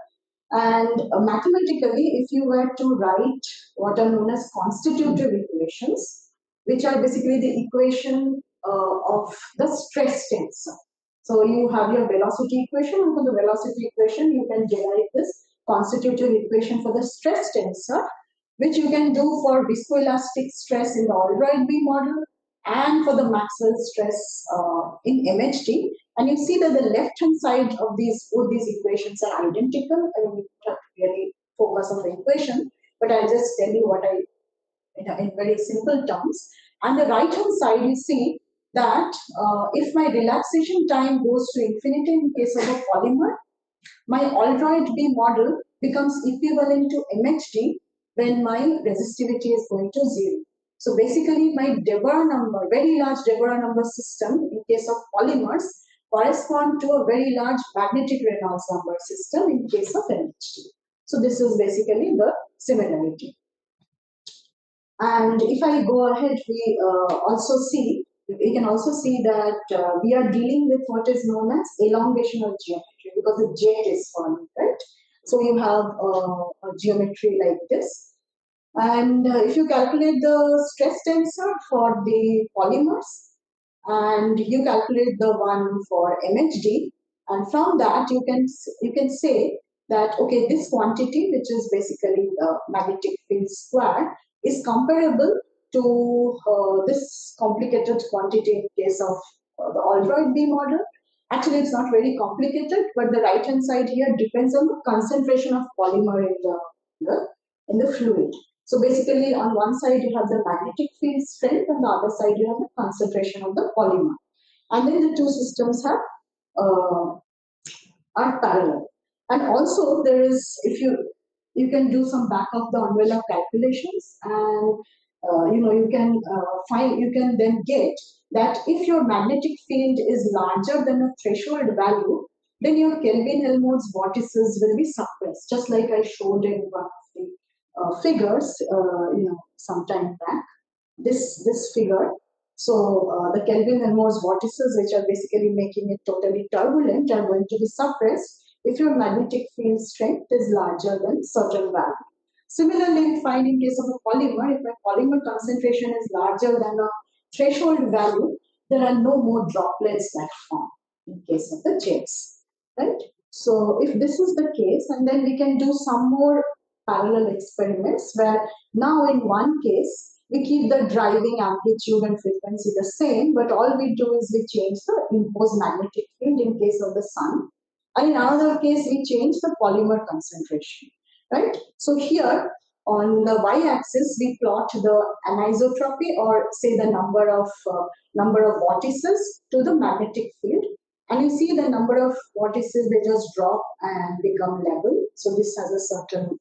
And mathematically, if you were to write what are known as constitutive equations, which are basically the equation of the stress tensor. So you have your velocity equation, and for the velocity equation, you can derive this constitutive equation for the stress tensor, which you can do for viscoelastic stress in the Aldrich B model and for the Maxwell stress in MHD. And you see that the left-hand side of both these equations are identical. I don't have to really focus on the equation, but I'll just tell you what in very simple terms. And the right-hand side, you see that if my relaxation time goes to infinity in case of a polymer, my Aldrich B model becomes equivalent to MHD when my resistivity is going to 0. So basically, my Deborah number, very large Deborah number system in case of polymers correspond to a very large magnetic Reynolds number system in case of MHD. So this is basically the similarity. And if I go ahead, we can also see that we are dealing with what is known as elongation of geometry because the jet is forming, right? So you have a geometry like this. And if you calculate the stress tensor for the polymers, and you calculate the one for MHD, and from that you can say that, okay, this quantity, which is basically the magnetic field square, is comparable to this complicated quantity in case of the Aldrich B model. Actually, it's not very complicated, but the right-hand side here depends on the concentration of polymer in the fluid. So basically, on one side you have the magnetic field strength, and the other side you have the concentration of the polymer. And then the two systems are parallel. And also there is, if you can do some back of the envelope calculations, and you can then get that if your magnetic field is larger than a threshold value, then your Kelvin-Helmholtz vortices will be suppressed, just like I showed in one of the figures, some time back. This figure. So the Kelvin-Helmholtz vortices, which are basically making it totally turbulent, are going to be suppressed if your magnetic field strength is larger than certain value. Similarly, we find in case of a polymer, if a polymer concentration is larger than a threshold value, there are no more droplets that form in case of the jets, right? So if this is the case, and then we can do some more parallel experiments where now in one case, we keep the driving amplitude and frequency the same, but all we do is we change the imposed magnetic field in case of the sun. And in another case, we change the polymer concentration, right? So here on the y-axis, we plot the anisotropy, or say the number of vortices to the magnetic field. And you see the number of vortices, they just drop and become level. So this has a certain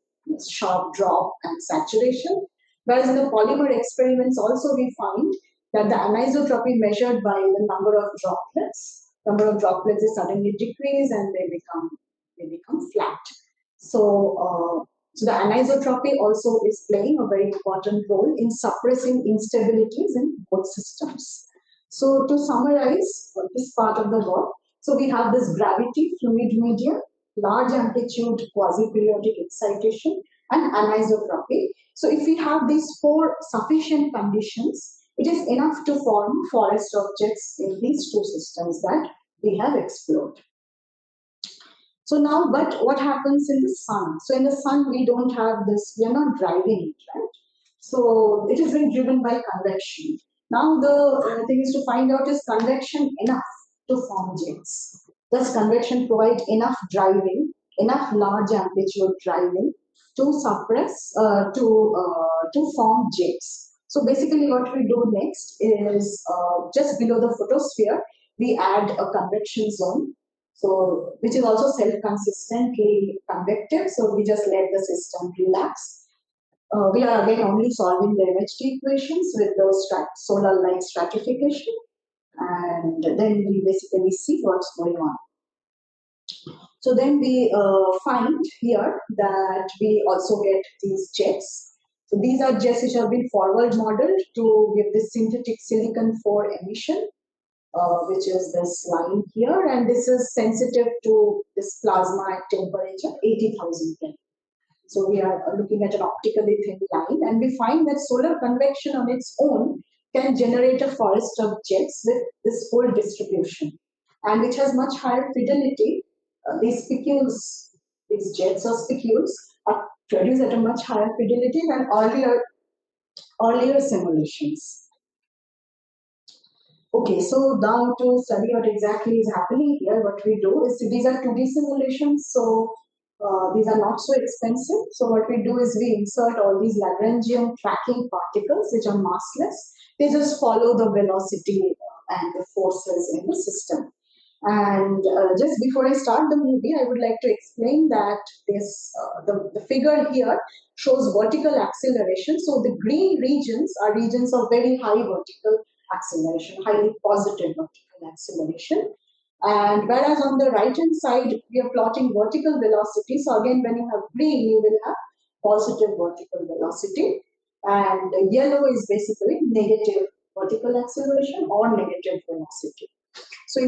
sharp drop and saturation. Whereas in the polymer experiments also we find that the anisotropy measured by the number of droplets is suddenly decrease and they become flat. So the anisotropy also is playing a very important role in suppressing instabilities in both systems. So to summarize this part of the work, so we have this gravity, fluid medium, large amplitude quasi-periodic excitation, and anisotropy. So if we have these four sufficient conditions, it is enough to form forest objects in these two systems that we have explored. So now, but what happens in the sun? So in the sun, we don't have this, we are not driving it, right? So it is being driven by convection. Now the thing is to find out, is convection enough to form jets? Does convection provide enough driving, enough large amplitude driving to suppress, to form jets? So basically what we do next is, just below the photosphere, we add a convection zone, so which is also self-consistently convective. So we just let the system relax. We are again only solving the MHT equations with the solar light stratification, and then we basically see what's going on. So then we find here that we also get these jets. So these are jets which have been forward modeled to give this synthetic silicon 4 emission, which is this line here, and this is sensitive to this plasma at temperature 80,000 Kelvin. So we are looking at an optically thin line, and we find that solar convection on its own can generate a forest of jets with this whole distribution, and which has much higher fidelity. These spicules, these jets or spicules, are produced at a much higher fidelity than earlier simulations. Okay, so now to study what exactly is happening here, what we do is, these are 2D simulations, so these are not so expensive. So what we do is we insert all these Lagrangian tracking particles which are massless. They just follow the velocity and the forces in the system. And just before I start the movie, I would like to explain that this the figure here shows vertical acceleration. So the green regions are regions of very high vertical acceleration, highly positive vertical acceleration. And whereas on the right hand side, we are plotting vertical velocity. So again, when you have green, you will have positive vertical velocity. And yellow is basically negative vertical acceleration or negative velocity. So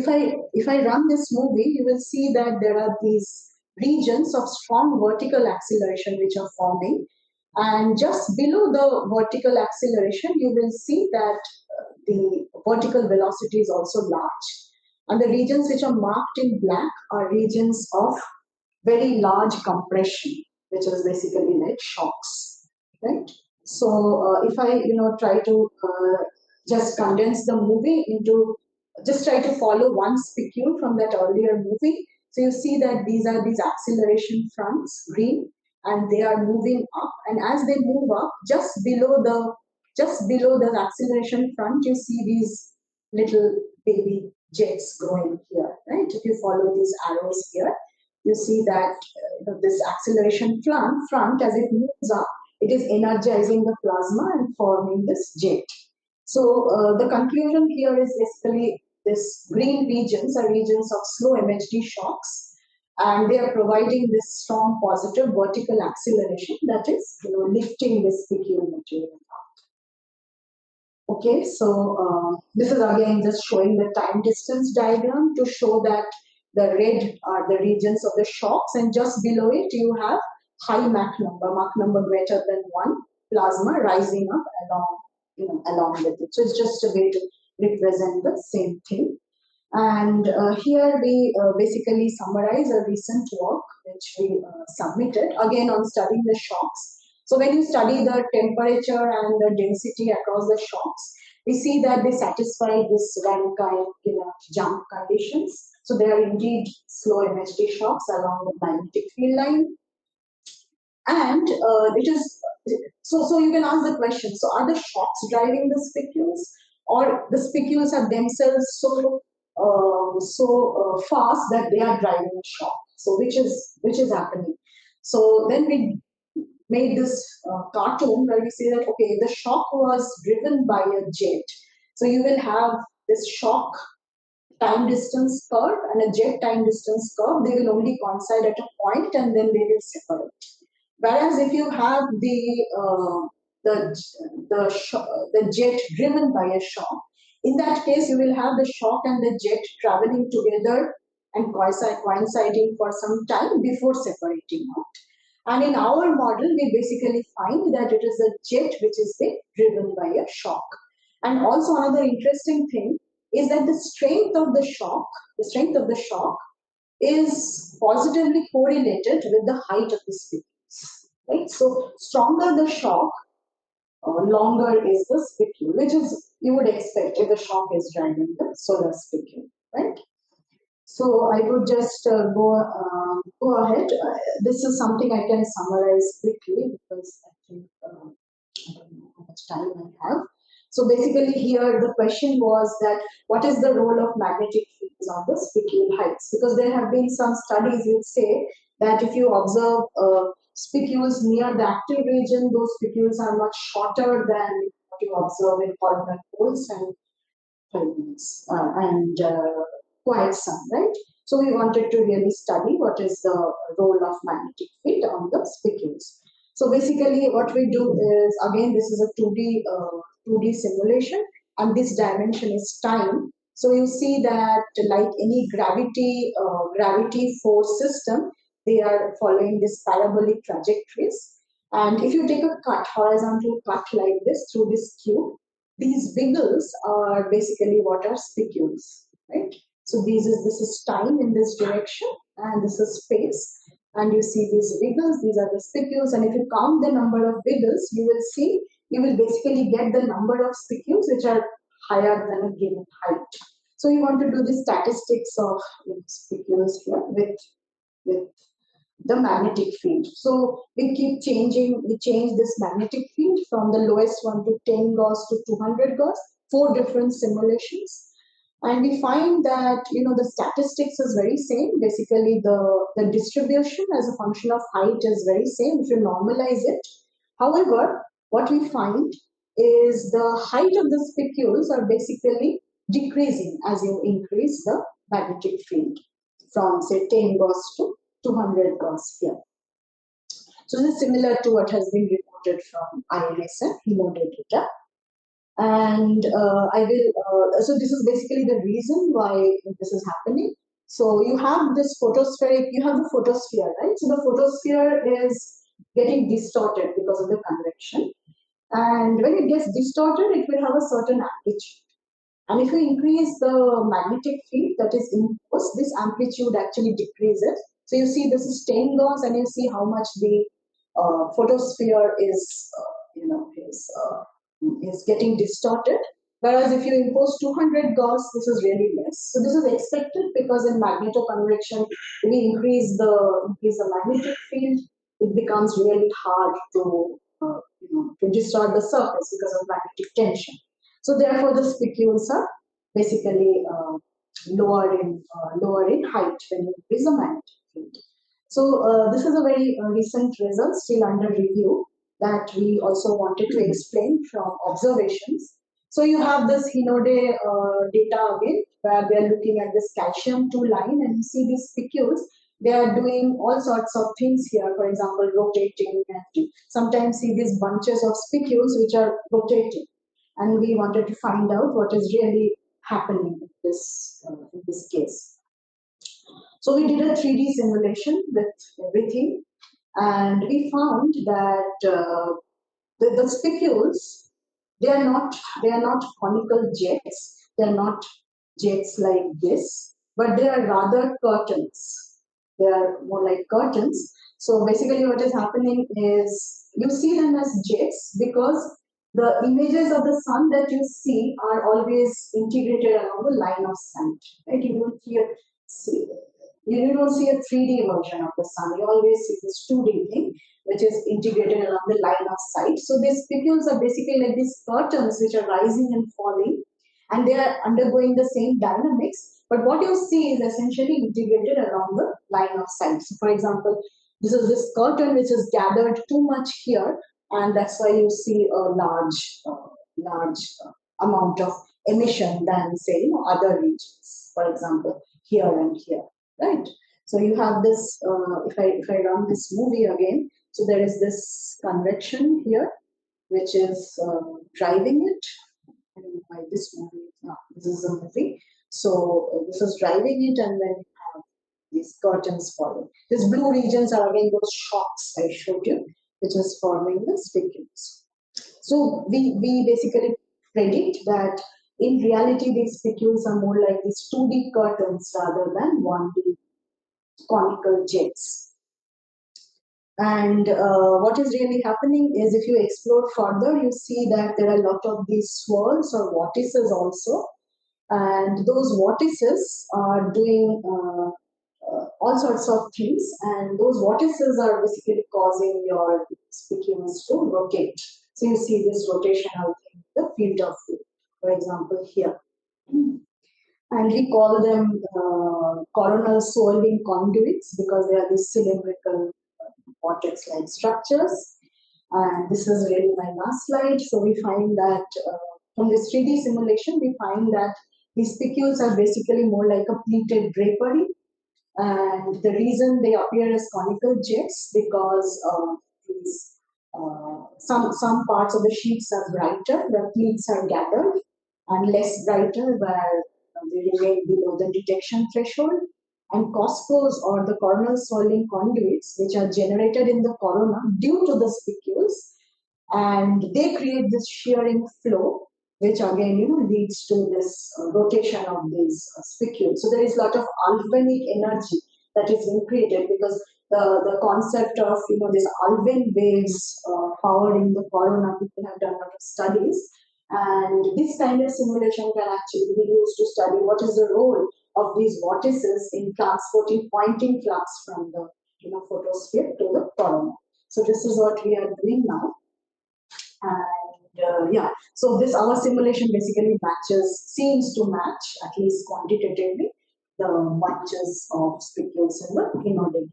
if I run this movie, you will see that there are these regions of strong vertical acceleration which are forming. And just below the vertical acceleration, you will see that the vertical velocity is also large. And the regions which are marked in black are regions of very large compression, which is basically like shocks, right? So if I try to just condense the movie into, just try to follow one spicule from that earlier movie. So you see that these are these acceleration fronts, green, and they are moving up. And as they move up, just below the acceleration front, you see these little baby jets growing here, right? If you follow these arrows here, you see that this acceleration front, as it moves up, it is energizing the plasma and forming this jet. So the conclusion here is basically this green regions are regions of slow MHD shocks, and they are providing this strong positive vertical acceleration that is lifting this spicule material up. Okay, so this is again just showing the time distance diagram to show that the red are the regions of the shocks, and just below it you have high Mach number greater than 1 plasma rising up along with it. So it's just a way to represent the same thing. And here we basically summarize a recent work which we submitted again on studying the shocks. So when you study the temperature and the density across the shocks, we see that they satisfy this Rankine jump conditions. So they are indeed slow MHD shocks along the magnetic field line. And it is so you can ask the question, so are the shocks driving the spicules, or the spicules are themselves so fast that they are driving a shock? So which is happening? So then we made this cartoon where we say that, okay, the shock was driven by a jet. So you will have this shock time distance curve and a jet time distance curve. They will only coincide at a point and then they will separate. Whereas if you have the jet driven by a shock, in that case you will have the shock and the jet traveling together and coinciding for some time before separating out. And in our model, we basically find that it is a jet which is being driven by a shock. And also another interesting thing is that the strength of the shock is positively correlated with the height of the spicules. Right? So stronger the shock, longer is the spicule, which is you would expect if the shock is driving the solar spicule, right? So I would just go ahead. This is something I can summarize quickly because I think I don't know how much time I have. So basically here the question was that what is the role of magnetic fields on the spicule heights? Because there have been some studies which say that if you observe spicules near the active region, those spicules are much shorter than what you observe in polymer poles and quiet sun, right? So we wanted to really study what is the role of magnetic field on the spicules. So basically what we do is, again, this is a 2D simulation, and this dimension is time. So you see that like any gravity force system, they are following this parabolic trajectories. And if you take a cut, horizontal cut like this through this cube, these wiggles are basically what are spicules, right? So this is time in this direction, and this is space. And you see these wiggles, these are the spicules. And if you count the number of wiggles, you will basically get the number of spicules which are higher than a given height. So you want to do the statistics of spicules here with the magnetic field. So we keep changing, we change this magnetic field from the lowest one to 10 Gauss to 200 Gauss, 4 different simulations. And we find that, the statistics is very same. Basically, the distribution as a function of height is very same if you normalize it. However, what we find is the height of the spicules are basically decreasing as you increase the magnetic field from, say, 10 Gauss to 200 Gauss here. So this is similar to what has been reported from INSF, Hinode data. And so this is basically the reason why this is happening. So you have this you have the photosphere, right? So the photosphere is getting distorted because of the convection. And when it gets distorted, it will have a certain amplitude. And if we increase the magnetic field that is imposed, this amplitude actually decreases. So you see this is 10 Gauss, and you see how much the photosphere is getting distorted. Whereas if you impose 200 Gauss, this is really less. So this is expected because in magnetoconvection, we increase the magnetic field, it becomes really hard to distort the surface because of magnetic tension. So therefore, the spicules are basically lower in height when you increase the magnetic field. So this is a very recent result, still under review, that we also wanted to explain from observations. So you have this Hinode data again, where they are looking at this calcium 2 line, and you see these spicules. They are doing all sorts of things here, for example, rotating, and sometimes see these bunches of spicules which are rotating. And we wanted to find out what is really happening in this case. So we did a 3D simulation with everything, and we found that the spicules, they are not conical jets. They are not jets like this, but they are rather curtains. They are more like curtains. So basically, what is happening is you see them as jets because the images of the sun that you see are always integrated along the line of sight. Right? You don't see a 3D version of the sun. You always see this 2D thing, which is integrated along the line of sight. So these spicules are basically like these curtains which are rising and falling, and they are undergoing the same dynamics. But what you see is essentially integrated along the line of sight. So for example, this is this curtain which is gathered too much here, and that's why you see a large amount of emission than, say, other regions. For example, here and here. Right. So you have this. If I run this movie again, so there is this convection here, which is driving it. I don't know why this movie. No, this is a movie. So this is driving it, and then you have these curtains following. These blue regions are again those shocks I showed you, which is forming the spicules. So we basically predict that in reality these spicules are more like these 2D curtains rather than 1D conical jets. And what is really happening is, if you explore further, you see that there are a lot of these swirls or vortices also, and those vortices are doing all sorts of things, and those vortices are basically causing your spicules to rotate. So you see this rotational thing, the field of view, for example, here. And we call them coronal swirling conduits because they are these cylindrical vortex-like structures. And this is really my last slide. So we find that from this 3D simulation, we find that these spicules are basically more like a pleated drapery. And the reason they appear as conical jets because these some parts of the sheets are brighter, the pleats are gathered, and less brighter where they remain below the detection threshold. And cospos, or the coronal swirling conduits, which are generated in the corona due to the spicules, and they create this shearing flow, which again, leads to this rotation of these spicules. So there is a lot of galvanic energy that is being created because the concept of this Alvin waves powering the corona, people have done a lot of studies, and this kind of simulation can actually be used to study what is the role of these vortices in transporting pointing flux from the photosphere to the corona. So this is what we are doing now. And yeah, so this our simulation basically seems to match, at least quantitatively, the bunches of spicules in the inordinate.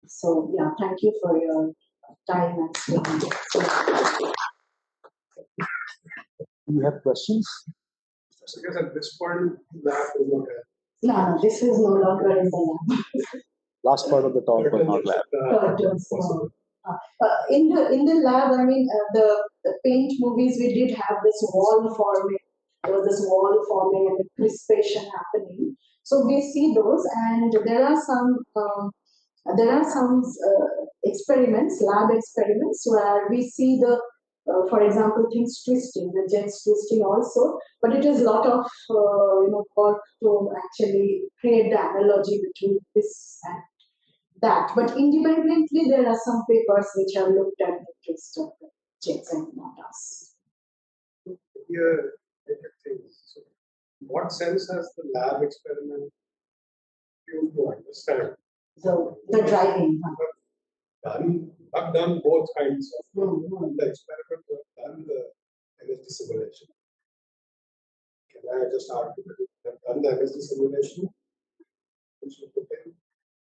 So yeah, thank you for your time and speaking. Do you have questions? So I guess at this point, lab is not there. No, this is no longer in the lab. Last part of the talk was not lab. In the lab, I mean, the paint movies, we did have this wall forming. There was this wall forming and the crispation happening. So we see those, and there are some experiments, lab experiments, where we see the, for example, things twisting, the jets twisting also. But it is a lot of work to actually create the analogy between this and that. But independently, there are some papers which have looked at the twist of the jets and not us. Here, so in what sense has the lab experiment used to understand? The driving. I've done both kinds of the experiment. I've done the energy simulation. Can I just argue that I've done the energy simulation, which you put in,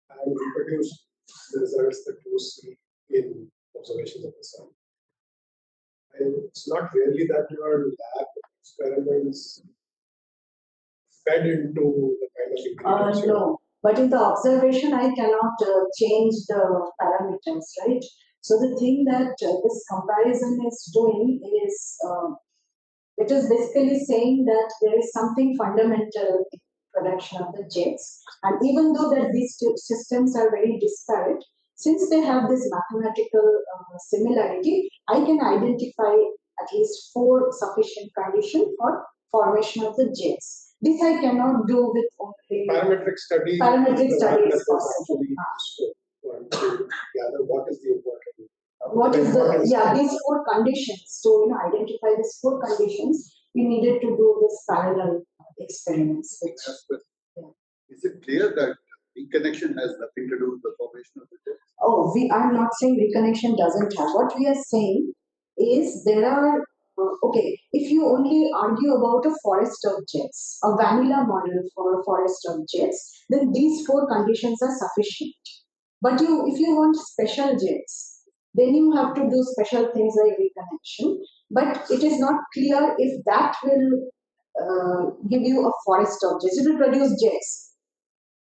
and reproduce the results that you see in observations of the sun. And it's not really that your lab experiments fed into the kind of ingredients. No, but in the observation, I cannot change the parameters, right? So the thing that this comparison is doing is, it is basically saying that there is something fundamental in production of the jets, and even though that these two systems are very disparate, since they have this mathematical similarity, I can identify at least 4 sufficient conditions for formation of the jets. This I cannot do with only parametric study. Parametric study is possible. To gather what is the important. What is the these 4 conditions? So identify these 4 conditions. We needed to do this parallel experiments. Is it clear that reconnection has nothing to do with the formation of the jet? Oh, we are not saying reconnection doesn't have. What we are saying is there are if you only argue about a forest of jets, a vanilla model for a forest of jets, then these 4 conditions are sufficient. But if you want special jets, then you have to do special things like reconnection. But it is not clear if that will give you a forest of jets. It will produce jets.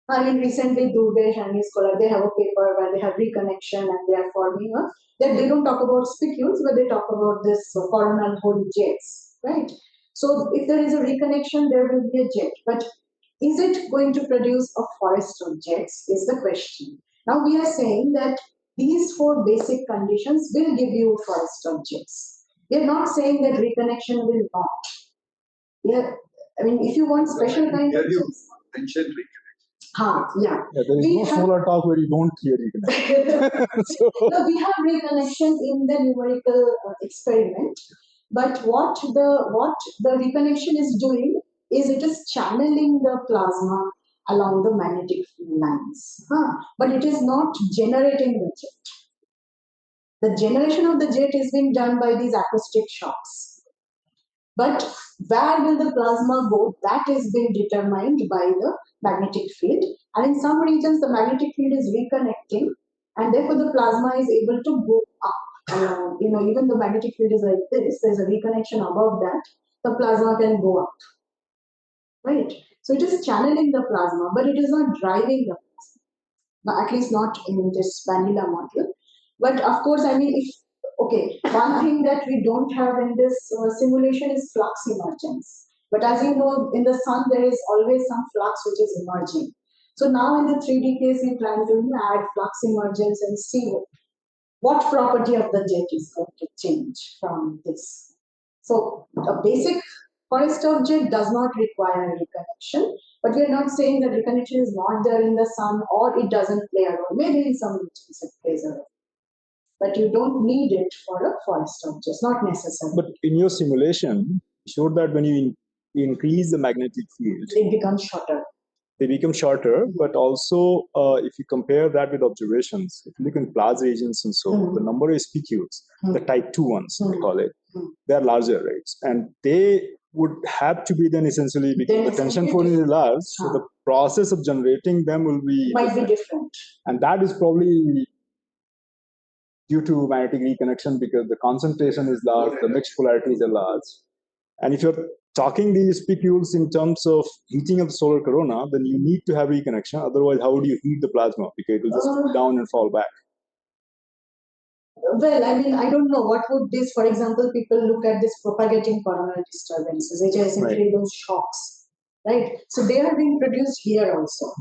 I mean, recently, Durdesh and his scholar, they have a paper where they have reconnection and they are forming they don't talk about spicules, but they talk about this coronal hole jets, right? So if there is a reconnection, there will be a jet. But is it going to produce a forest of jets is the question. Now we are saying that these 4 basic conditions will give you a forest of jets. We are not saying that reconnection will not. I mean, if you want special kind of jets. Mention reconnection. Yeah. There is We no have- solar talk where you don't hear reconnection. So, No, we have reconnection in the numerical experiment, but what the reconnection is doing is it is channeling the plasma along the magnetic field lines, but it is not generating the jet. The generation of the jet is being done by these acoustic shocks. But where will the plasma go? That is being determined by the magnetic field. And in some regions, the magnetic field is reconnecting, and therefore the plasma is able to go up. Even the magnetic field is like this. There's a reconnection above that. The plasma can go up, right? So it is channeling the plasma, but it is not driving the plasma. At least not in this vanilla model. But of course, one thing that we don't have in this simulation is flux emergence. But as you know, in the sun, there is always some flux which is emerging. So now in the 3D case, we plan to add flux emergence and see what property of the jet is going to change from this. So a basic forest object does not require reconnection, but we are not saying that reconnection is not there in the sun or it doesn't play a role. Maybe in some regions it plays a role. But you don't need it for a forest object. It's not necessary. but in your simulation, you showed that when you increase the magnetic field, It becomes shorter. they become shorter, but also if you compare that with observations, if you look in Plaza regions and so, the number of spicules, the type 2 ones, they call it, they are larger, right? And they would have to be then essentially, because the tension force is large, so the process of generating them will be might be different. And that is probably due to magnetic reconnection because the concentration is large, the mixed polarities are large. And if you're talking these spicules in terms of heating of the solar corona, then you need to have reconnection. Otherwise, how would you heat the plasma? Because it will just cool down and fall back. Well, I don't know what would this, for example, people look at this propagating coronal disturbances, which are essentially those shocks, right? So they are being produced here also.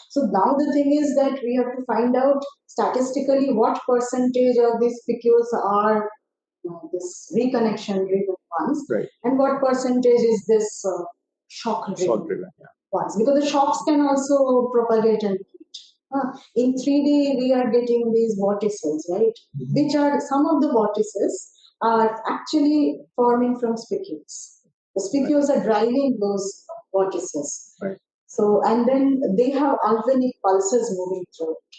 So now the thing is that we have to find out statistically what percentage of these spicules are this reconnection driven ones, right, and what percentage is this shock driven ones, because the shocks can also propagate and heat. In 3D, we are getting these vortices, right? Which are some of the vortices are actually forming from spicules. The spicules are driving those vortices. Right. So, and then they have galvanic pulses moving through it,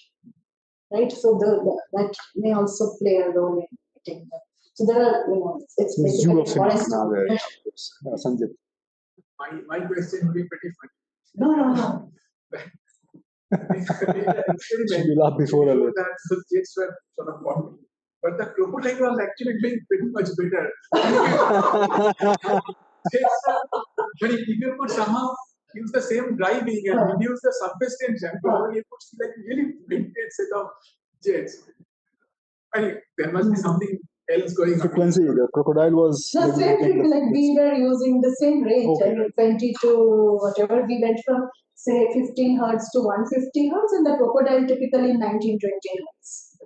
right? So that may also play a role in getting that. So there are, it's basically forest. Sanjay. My question will be pretty funny. No. Should we laugh before a little? That the jets were sort of forming. But the crocodile was actually doing pretty much better. But if you could somehow use the same driving and reduce the surface tension, probably you could see like really vintage set of jets. I mean, there must be something else going on. Frequency, the crocodile was. The same thing, like we were using the same range, 20 to whatever. We went from say 15 hertz to 150 hertz, and the crocodile typically 1920 hertz.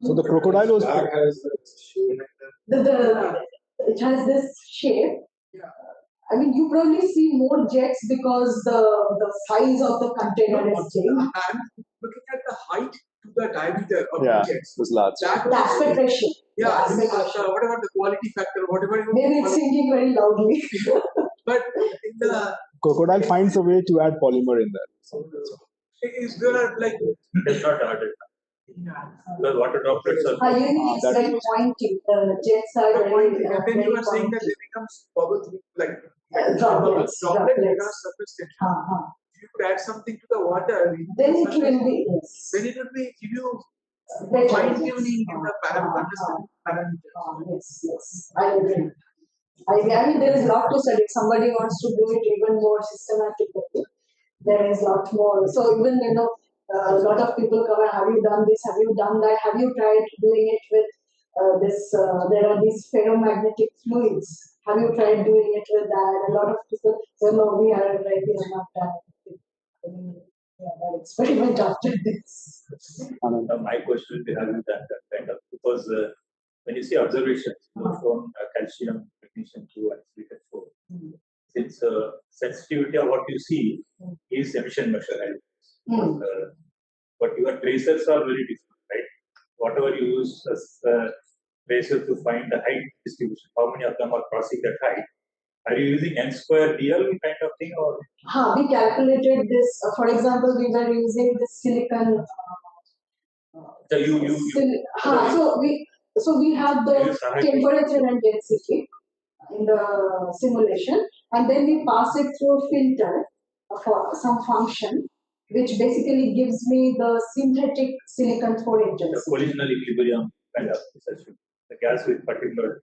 So the crocodile was. It has this shape. I mean, you probably see more jets because the size of the container is changed. And looking at the height to the diameter of the jets, was large. The aspect ratio. Whatever the quality factor, whatever. Maybe it's thinking very loudly. But in the crocodile finds a way to add polymer in there. There are like it's not added. The water droplets are. It's very pointy. The jets are very pointy. And then you are pointy. saying that they become bubbles like droplets. because surface tension. If you could add something to the water, Then it will be Then it will be give you better. fine tuning in the parameters. Yes. I agree. I mean, there is a lot to study. If somebody wants to do it even more systematically, there is a lot more. So even, a lot of people come and, have you done this? Have you done that? Have you tried doing it with there are these ferromagnetic fluids. Have you tried doing it with that? A lot of people say, no, we are not done it. That experiment after this. My question will be having that kind of, because when you see observations, from calcium, magnesium 2 and silicon 4, since sensitivity of what you see is emission measure, but your tracers are very different, right? Whatever you use as tracer to find the height distribution, how many of them are crossing that height? Are you using n square DL kind of thing, or? We calculated this. For example, we were using the silicon. So we have the temperature and density in the simulation, and then we pass it through a filter for some function, which basically gives me the synthetic silicon for intensity. The collisional equilibrium kind of the gas with particular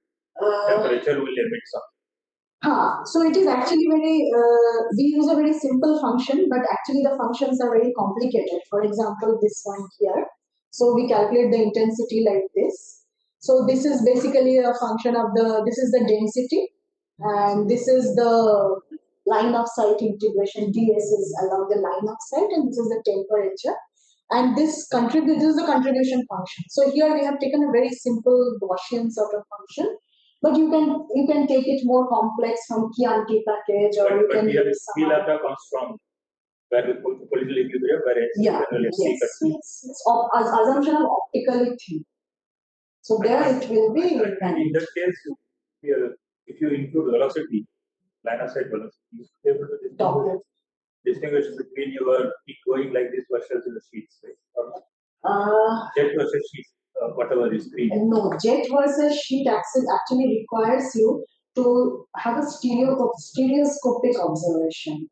temperature will emit some. So it is actually very, we use a very simple function, but actually the functions are very complicated. For example, this one here. So we calculate the intensity like this. So this is basically a function of this is the density, and this is the line of sight integration. ds is along the line of sight, and this is the temperature. And this is the contribution function. So here we have taken a very simple Gaussian sort of function. But you can take it more complex from Chianti package, or you can use some. P lambda comes from where the collisional equilibrium, where it's yes. Assumption of optically thin. So there it will be. In that case, if you include velocity, line of sight velocity, you should be able to distinguish between your peak going like this versus in the sheets, right? Jet versus sheets. Whatever is green. No, jet versus sheet actually requires you to have a stereoscopic observation.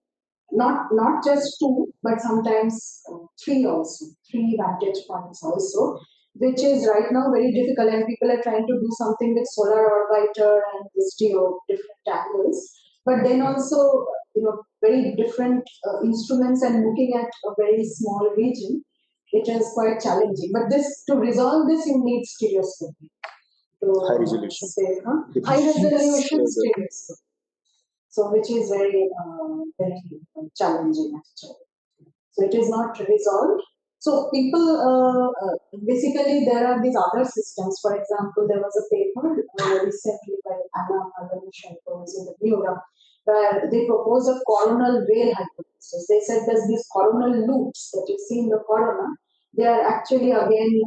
Not just two, but sometimes three also, 3 vantage points also, which is right now very difficult, and people are trying to do something with solar orbiter and different angles. But then also, very different instruments and looking at a very small region. It is quite challenging, but to resolve this, you need stereoscopy. High resolution. High resolution stereoscopy. So, which is very challenging actually. So, it is not resolved. So, people basically there are these other systems. For example, there was a paper recently by Anna Malvanishenko in the Bureau, where they proposed a coronal veil hypothesis. They said there's these coronal loops that you see in the corona. They are actually again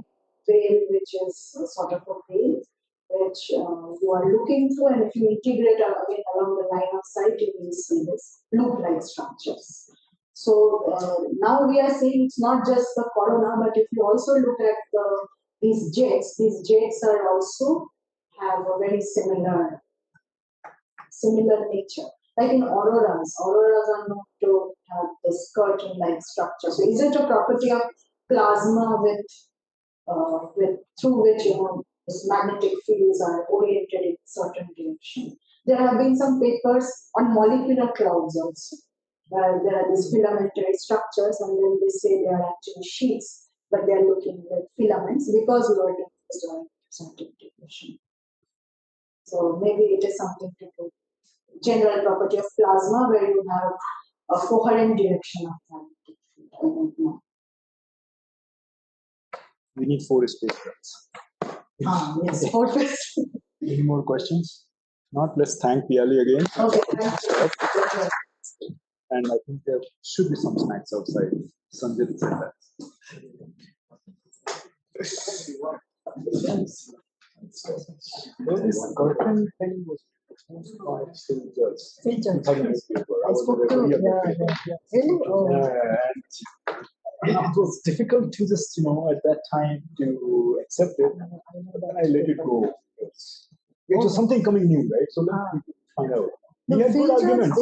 veil, which is sort of a veil which you are looking through, and if you integrate again along the line of sight, you will see this loop-like structures. So now we are saying it's not just the corona, but if you also look at these jets are also have a very similar nature. Like in auroras are known to have this curtain-like structure. So is it a property of plasma through which these magnetic fields are oriented in a certain direction? There have been some papers on molecular clouds also, where there are these filamentary structures, and then they say they are actually sheets, but they are looking like filaments because we are doing this certain integration. So maybe it is something to do. General property of plasma, where you have a coherent direction of magnetic field. I don't know. We need 4 spacecrafts. Yes, 4 spacecrafts. Any more questions? Not, let's thank Piyali again. Okay, thank you. And I think there should be some snacks outside. Sanjit said that. This curtain thing was I spoke to really? Oh. It was difficult to just, at that time to accept it. But then I let it go. It was something coming new, right? So let's find out. The filters,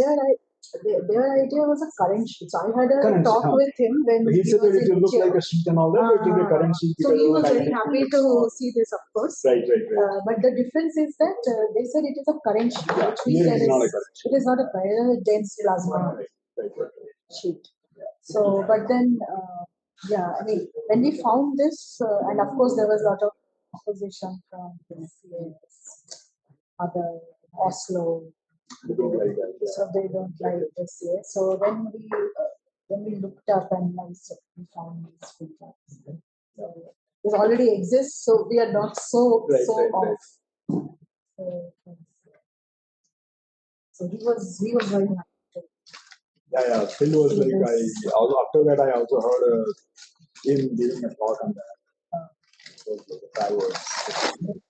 their idea was a current sheet. So I had a talk with him when he said that it will look like a sheet and all that, but it will be a current sheet. So he was very happy to see this, of course. Right. But the difference is that they said it is a current sheet, which we said not a current sheet. It is not a current, it is a dense plasma sheet. So, but then, when we found this, and of course there was a lot of opposition from other Oslo. So they don't like this here. So when we looked up and we found these filters. So this already exists, so we are not so off. So, So he was very happy. Yeah. Phil was like, after that, I also heard him giving a talk on that. So, the fireworks.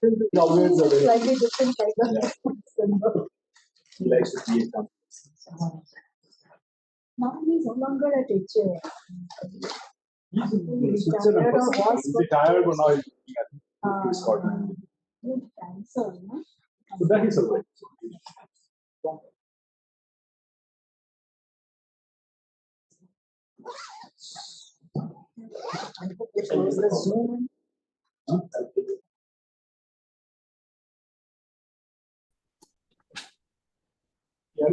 Phil is always a very, Slightly different kind of symbol. he likes to create companies. Now he's no longer a teacher. He's in Switzerland. He's retired, but now he's looking at Scotland. Cancer, no? So that is a way. Close the Zoom. Yeah,